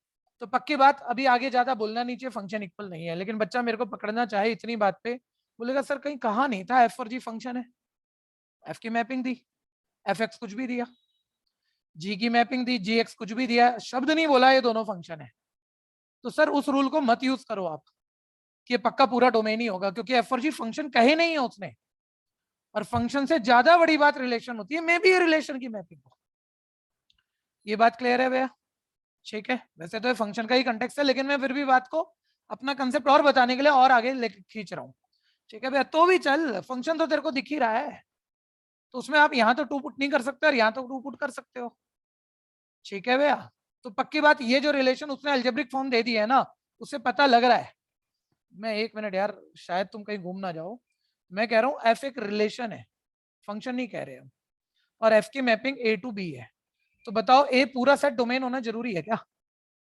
तो पक्की बात, अभी आगे ज्यादा बोलना नहीं चाहिए, फंक्शन इक्वल नहीं है। लेकिन बच्चा मेरे को पकड़ना चाहे इतनी बात पे, बोलेगा सर कहीं कहा नहीं था एफ और जी फंक्शन है, एफ की मैपिंग दी, एफ एक्स कुछ भी दिया, जी की मैपिंग दी, जी एक्स कुछ भी दिया, शब्द नहीं बोला ये दोनों फंक्शन है। तो सर उस रूल को मत यूज करो आप कि ये पक्का पूरा डोमेन ही होगा, क्योंकि एफ और जी फंक्शन कहे नहीं है उसने, और फंक्शन से ज्यादा बड़ी बात रिलेशन होती है, मे बी रिलेशन की मैपिंग हो। ये बात क्लियर है भैया? ठीक है, वैसे तो ये फंक्शन का ही कंटेक्स्ट है, लेकिन मैं फिर भी बात को अपना कंसेप्ट और बताने के लिए और आगे खींच रहा हूँ। ठीक है भैया, तो भी चल, फंक्शन तो तेरे को दिख ही रहा है, तो उसमें आप यहाँ तो टू पुट नहीं कर सकते और यहाँ तो टू पुट कर सकते हो। ठीक है भैया, तो पक्की बात, ये जो रिलेशन उसने अलजेब्रिक फॉर्म दे दी है ना, उससे पता लग रहा है। मैं एक मिनट यार, शायद तुम कहीं घूम ना जाओ, मैं कह रहा हूँ एफ एक रिलेशन है, फंक्शन नहीं कह रहे हम, और एफ की मैपिंग ए टू बी है। तो बताओ ए पूरा सेट डोमेन होना जरूरी है क्या,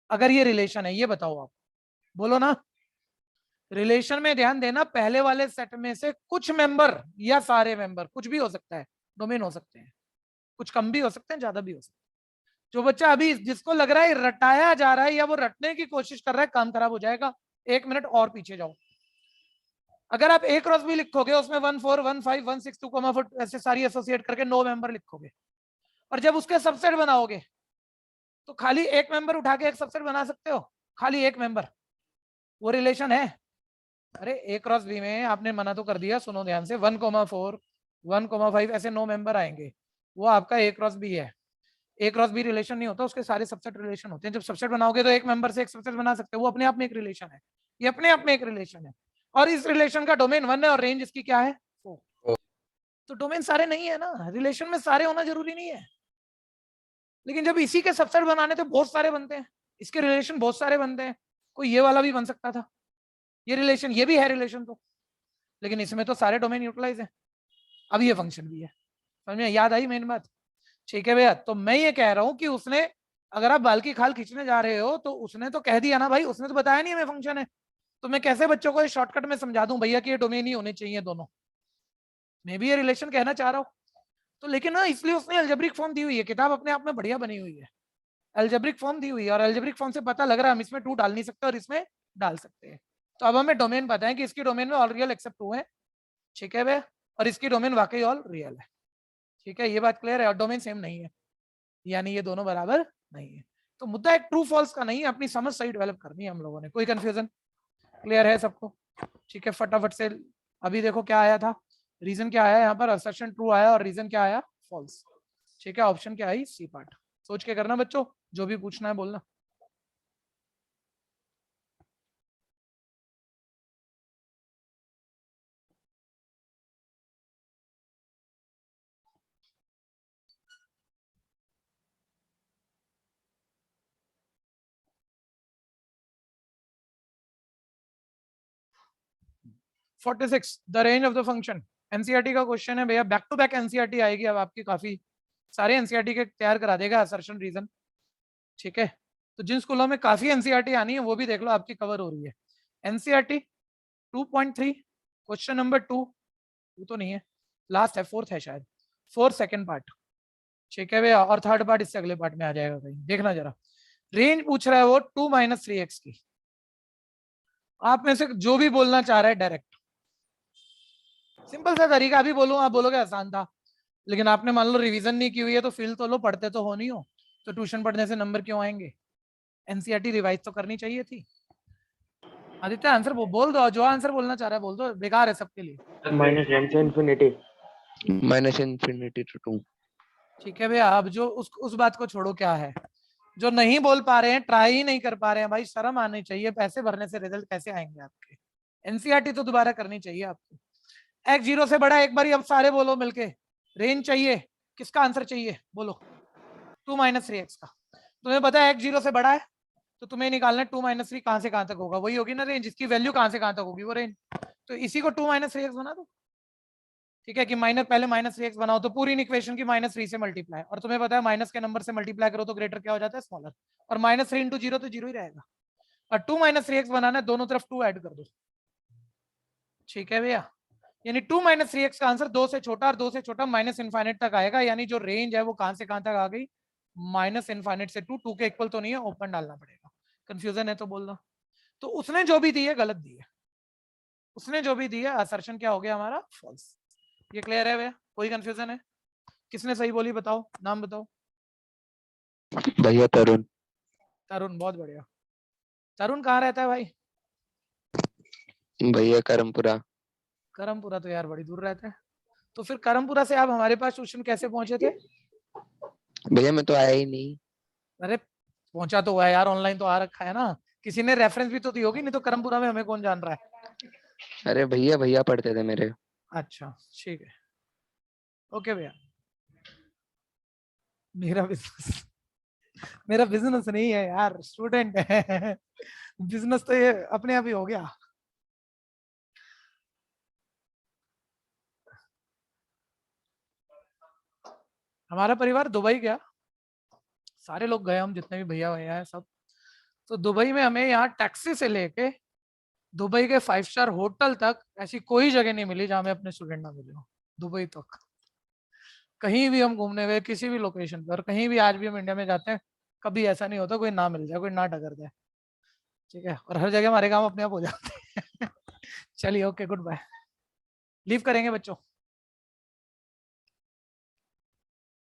अगर ये रिलेशन है? ये बताओ आप, बोलो ना। रिलेशन में ध्यान देना, पहले वाले सेट में से कुछ मेंबर या सारे मेंबर, कुछ भी हो सकता है, डोमेन हो सकते हैं, कुछ कम भी हो सकते हैं, ज्यादा भी हो सकते हैं। जो बच्चा अभी जिसको लग रहा है रटाया जा रहा है या वो रटने की कोशिश कर रहा है, काम खराब हो जाएगा। एक मिनट और पीछे जाओ, अगर आप ए क्रॉस बी लिखोगे, उसमें 1 4 1 5 1 6 2 4 ऐसे सारी एसोसिएट करके 9 मेंबर लिखोगे, और जब उसके सबसेट बनाओगे तो खाली एक मेंबर उठा के एक सबसेट बना सकते हो, खाली एक मेंबर, वो रिलेशन है? अरे ए क्रॉस बी में आपने मना तो कर दिया, सुनो ध्यान से, 1 4 1 5 ऐसे 9 मेंबर आएंगे, वो आपका ए क्रॉस बी है। ए क्रॉस बी रिलेशन नहीं होता, उसके सारे सबसेट रिलेशन होते हैं। जब सबसेट बनाओगे तो एक मेंबर से एक सबसेट बना सकते हो, वो अपने आप में एक रिलेशन है, ये अपने आप में एक रिलेशन है, और इस रिलेशन का डोमेन 1 है और रेंज इसकी क्या है, 4। तो डोमेन सारे नहीं है ना, रिलेशन में सारे होना जरूरी नहीं है। लेकिन जब इसी के सबसेट बनाने तो बहुत सारे बनते हैं, इसके रिलेशन बहुत सारे बनते हैं, कोई ये वाला भी बन सकता था, ये रिलेशन, ये भी है रिलेशन तो, लेकिन इसमें तो सारे डोमेन यूटिलाइज है। अब ये फंक्शन भी है, समझ में याद आई मेन बात? ठीक है भैया, तो मैं ये कह रहा हूं कि उसने, अगर आप बाल की खाल खींचने जा रहे हो तो उसने तो कह दिया ना भाई, उसने तो बताया नहीं हमें फंक्शन है, तो मैं कैसे बच्चों को शॉर्टकट में समझा दूं भैया कि ये डोमेन ही होने चाहिए दोनों, मैं भी ये रिलेशन कहना चाह रहा हूँ। तो लेकिन ना, इसलिए उसने अलजेब्रिक फॉर्म दी हुई है, किताब अपने आप में बढ़िया बनी हुई है, अलजेब्रिक फॉर्म दी हुई है, और अलजेब्रिक फॉर्म से पता लग रहा है हम इसमें 2 डाल नहीं सकते और इसमें डाल सकते हैं। तो अब हमें डोमेन पता है कि इसकी डोमेन में ऑल रियल एक्सेप्ट 2 है, ठीक है भैया, और इसकी डोमेन वाकई ऑल रियल है। ठीक है, ये बात क्लियर है, और डोमेन सेम नहीं है, यानी ये दोनों बराबर नहीं है। तो मुद्दा एक ट्रू फॉल्स का नहीं है, अपनी समझ सही डेवलप करनी है हम लोगों ने। कोई कंफ्यूजन? क्लियर है सबको? ठीक है, फटाफट से अभी देखो क्या आया था, रीजन क्या आया यहाँ पर, असर्शन ट्रू आया और रीजन क्या आया, फॉल्स। ठीक है, ऑप्शन क्या आई, सी पार्ट। सोच के करना बच्चों, जो भी पूछना है बोलना। The range of the function, NCERT का क्वेश्चन है भैया, बैक टू बैक एनसीईआरटी आएगी अब आपकी, काफी सारे एनसीईआरटी के तैयार करा देगा असर्शन रीजन। ठीक है, तो जिन स्कूलों में काफी एनसीईआरटी आनी है वो भी देख लो, आपकी कवर हो रही है। एनसीईआरटी 2.3 क्वेश्चन नंबर 2 तो नहीं है, लास्ट है, 4th है शायद, 4th सेकंड पार्ट। ठीक है भैया, और थर्ड पार्ट इससे अगले पार्ट में आ जाएगा कहीं, देखना जरा। रेंज पूछ रहा है वो 2 - 3x की, आप में से जो भी बोलना चाह रहा है डायरेक्ट, सिंपल सा तरीका, अभी बोलूं आप बोलोगे आसान था, लेकिन आपने मान लो रिवीजन नहीं की हुई है तो फील तो लो, पढ़ते तो हो नहीं हो, तो ट्यूशन पढ़ने से नंबर क्यों आएंगे? एनसीईआरटी रिवाइज तो करनी चाहिए थी। आदित्य आंसर बोल दो, जो आंसर बोलना चाह रहा है बोल दो, बेकार है सबके लिए। -∞ to 2। ठीक है भैया, अब जो उस बात को छोड़ो, क्या है जो नहीं बोल पा रहे हैं, ट्राई ही नहीं कर पा रहे हैं, भाई शर्म आनी चाहिए, पैसे भरने से रिजल्ट कैसे आएंगे आपके? एनसीईआरटी तो दोबारा करनी चाहिए आपको। x 0 से बड़ा, एक बार अब सारे बोलो मिलके, रेंज चाहिए, किसका आंसर चाहिए बोलो? 2 - 3x का। तुम्हें पता है x 0 से बड़ा है, तो तुम्हें निकालना है 2 - 3 कहां से कहां तक होगा, वही होगी ना रेंज, इसकी वैल्यू कहां से कहां तक होगी वो रेंज। तो इसी को 2 - 3x बना दो, ठीक है, कि पहले -3x बनाओ तो पूरी इक्वेशन की -3 से मल्टीप्लाई, और तुम्हें पता है माइनस के नंबर से मल्टीप्लाई करो तो ग्रेटर क्या हो जाता है, स्मॉलर, और -3 इंटू 0 तो 0 ही रहेगा। और 2 - 3x बनाना है, दोनों तरफ 2 ऐड कर दो, ठीक है भैया। यानी 2 - 3x का आंसर 2 से छोटा, और 2 से छोटा माइनस इनफाइनाइट तक आएगा, यानी जो रेंज है वो कहां से कहां तक आ गई, -इनफाइनाइट से 2 के इक्वल तो नहीं है, ओपन डालना पड़ेगा। कंफ्यूजन है तो बोल दो। तो उसने जो भी दी है गलत दी है, उसने जो भी दी है असर्शन क्या हो गया हमारा, फॉल्स। ये क्लियर है भैया, कोई कंफ्यूजन है? किसने सही बोली बताओ, नाम बताओ। भैया तरुण। तरुण, बहुत बढ़िया। तरुण कहाँ रहता है भाई? भैया करमपुरा। करमपुरा तो यार बड़ी दूर रहता है। तो फिर करमपुरा से आप हमारे पास ट्यूशन कैसे पहुंचे थे? भैया मैं तो आया ही नहीं। अरे पहुंचा तो हुआ है यार, ऑनलाइन तो आ रखा है ना, किसी ने रेफरेंस भी तो दी होगी, नहीं तो करमपुरा में हमें कौन जान रहा है। अरे भैया भैया पढ़ते थे मेरे। अच्छा ठीक है, ओके भैया। मेरा बिजनेस नहीं है यार, स्टूडेंट है। बिजनेस तो ये अपने आप ही हो गया। हमारा परिवार दुबई गया, सारे लोग गए, हम जितने भी भैया भैया है सब। तो दुबई में हमें यहाँ टैक्सी से लेके दुबई के 5 स्टार होटल तक ऐसी कोई जगह नहीं मिली जहां में अपने स्टूडेंट ना मिले हो, दुबई तक। कहीं भी हम घूमने गए किसी भी लोकेशन पर, कहीं भी आज भी हम इंडिया में जाते हैं, कभी ऐसा नहीं होता कोई ना मिल जाए, कोई ना टकर जाए, ठीक है। और हर जगह हमारे काम अपने आप हो जाते हैं। चलिए ओके, गुड बाय। लीव करेंगे बच्चों।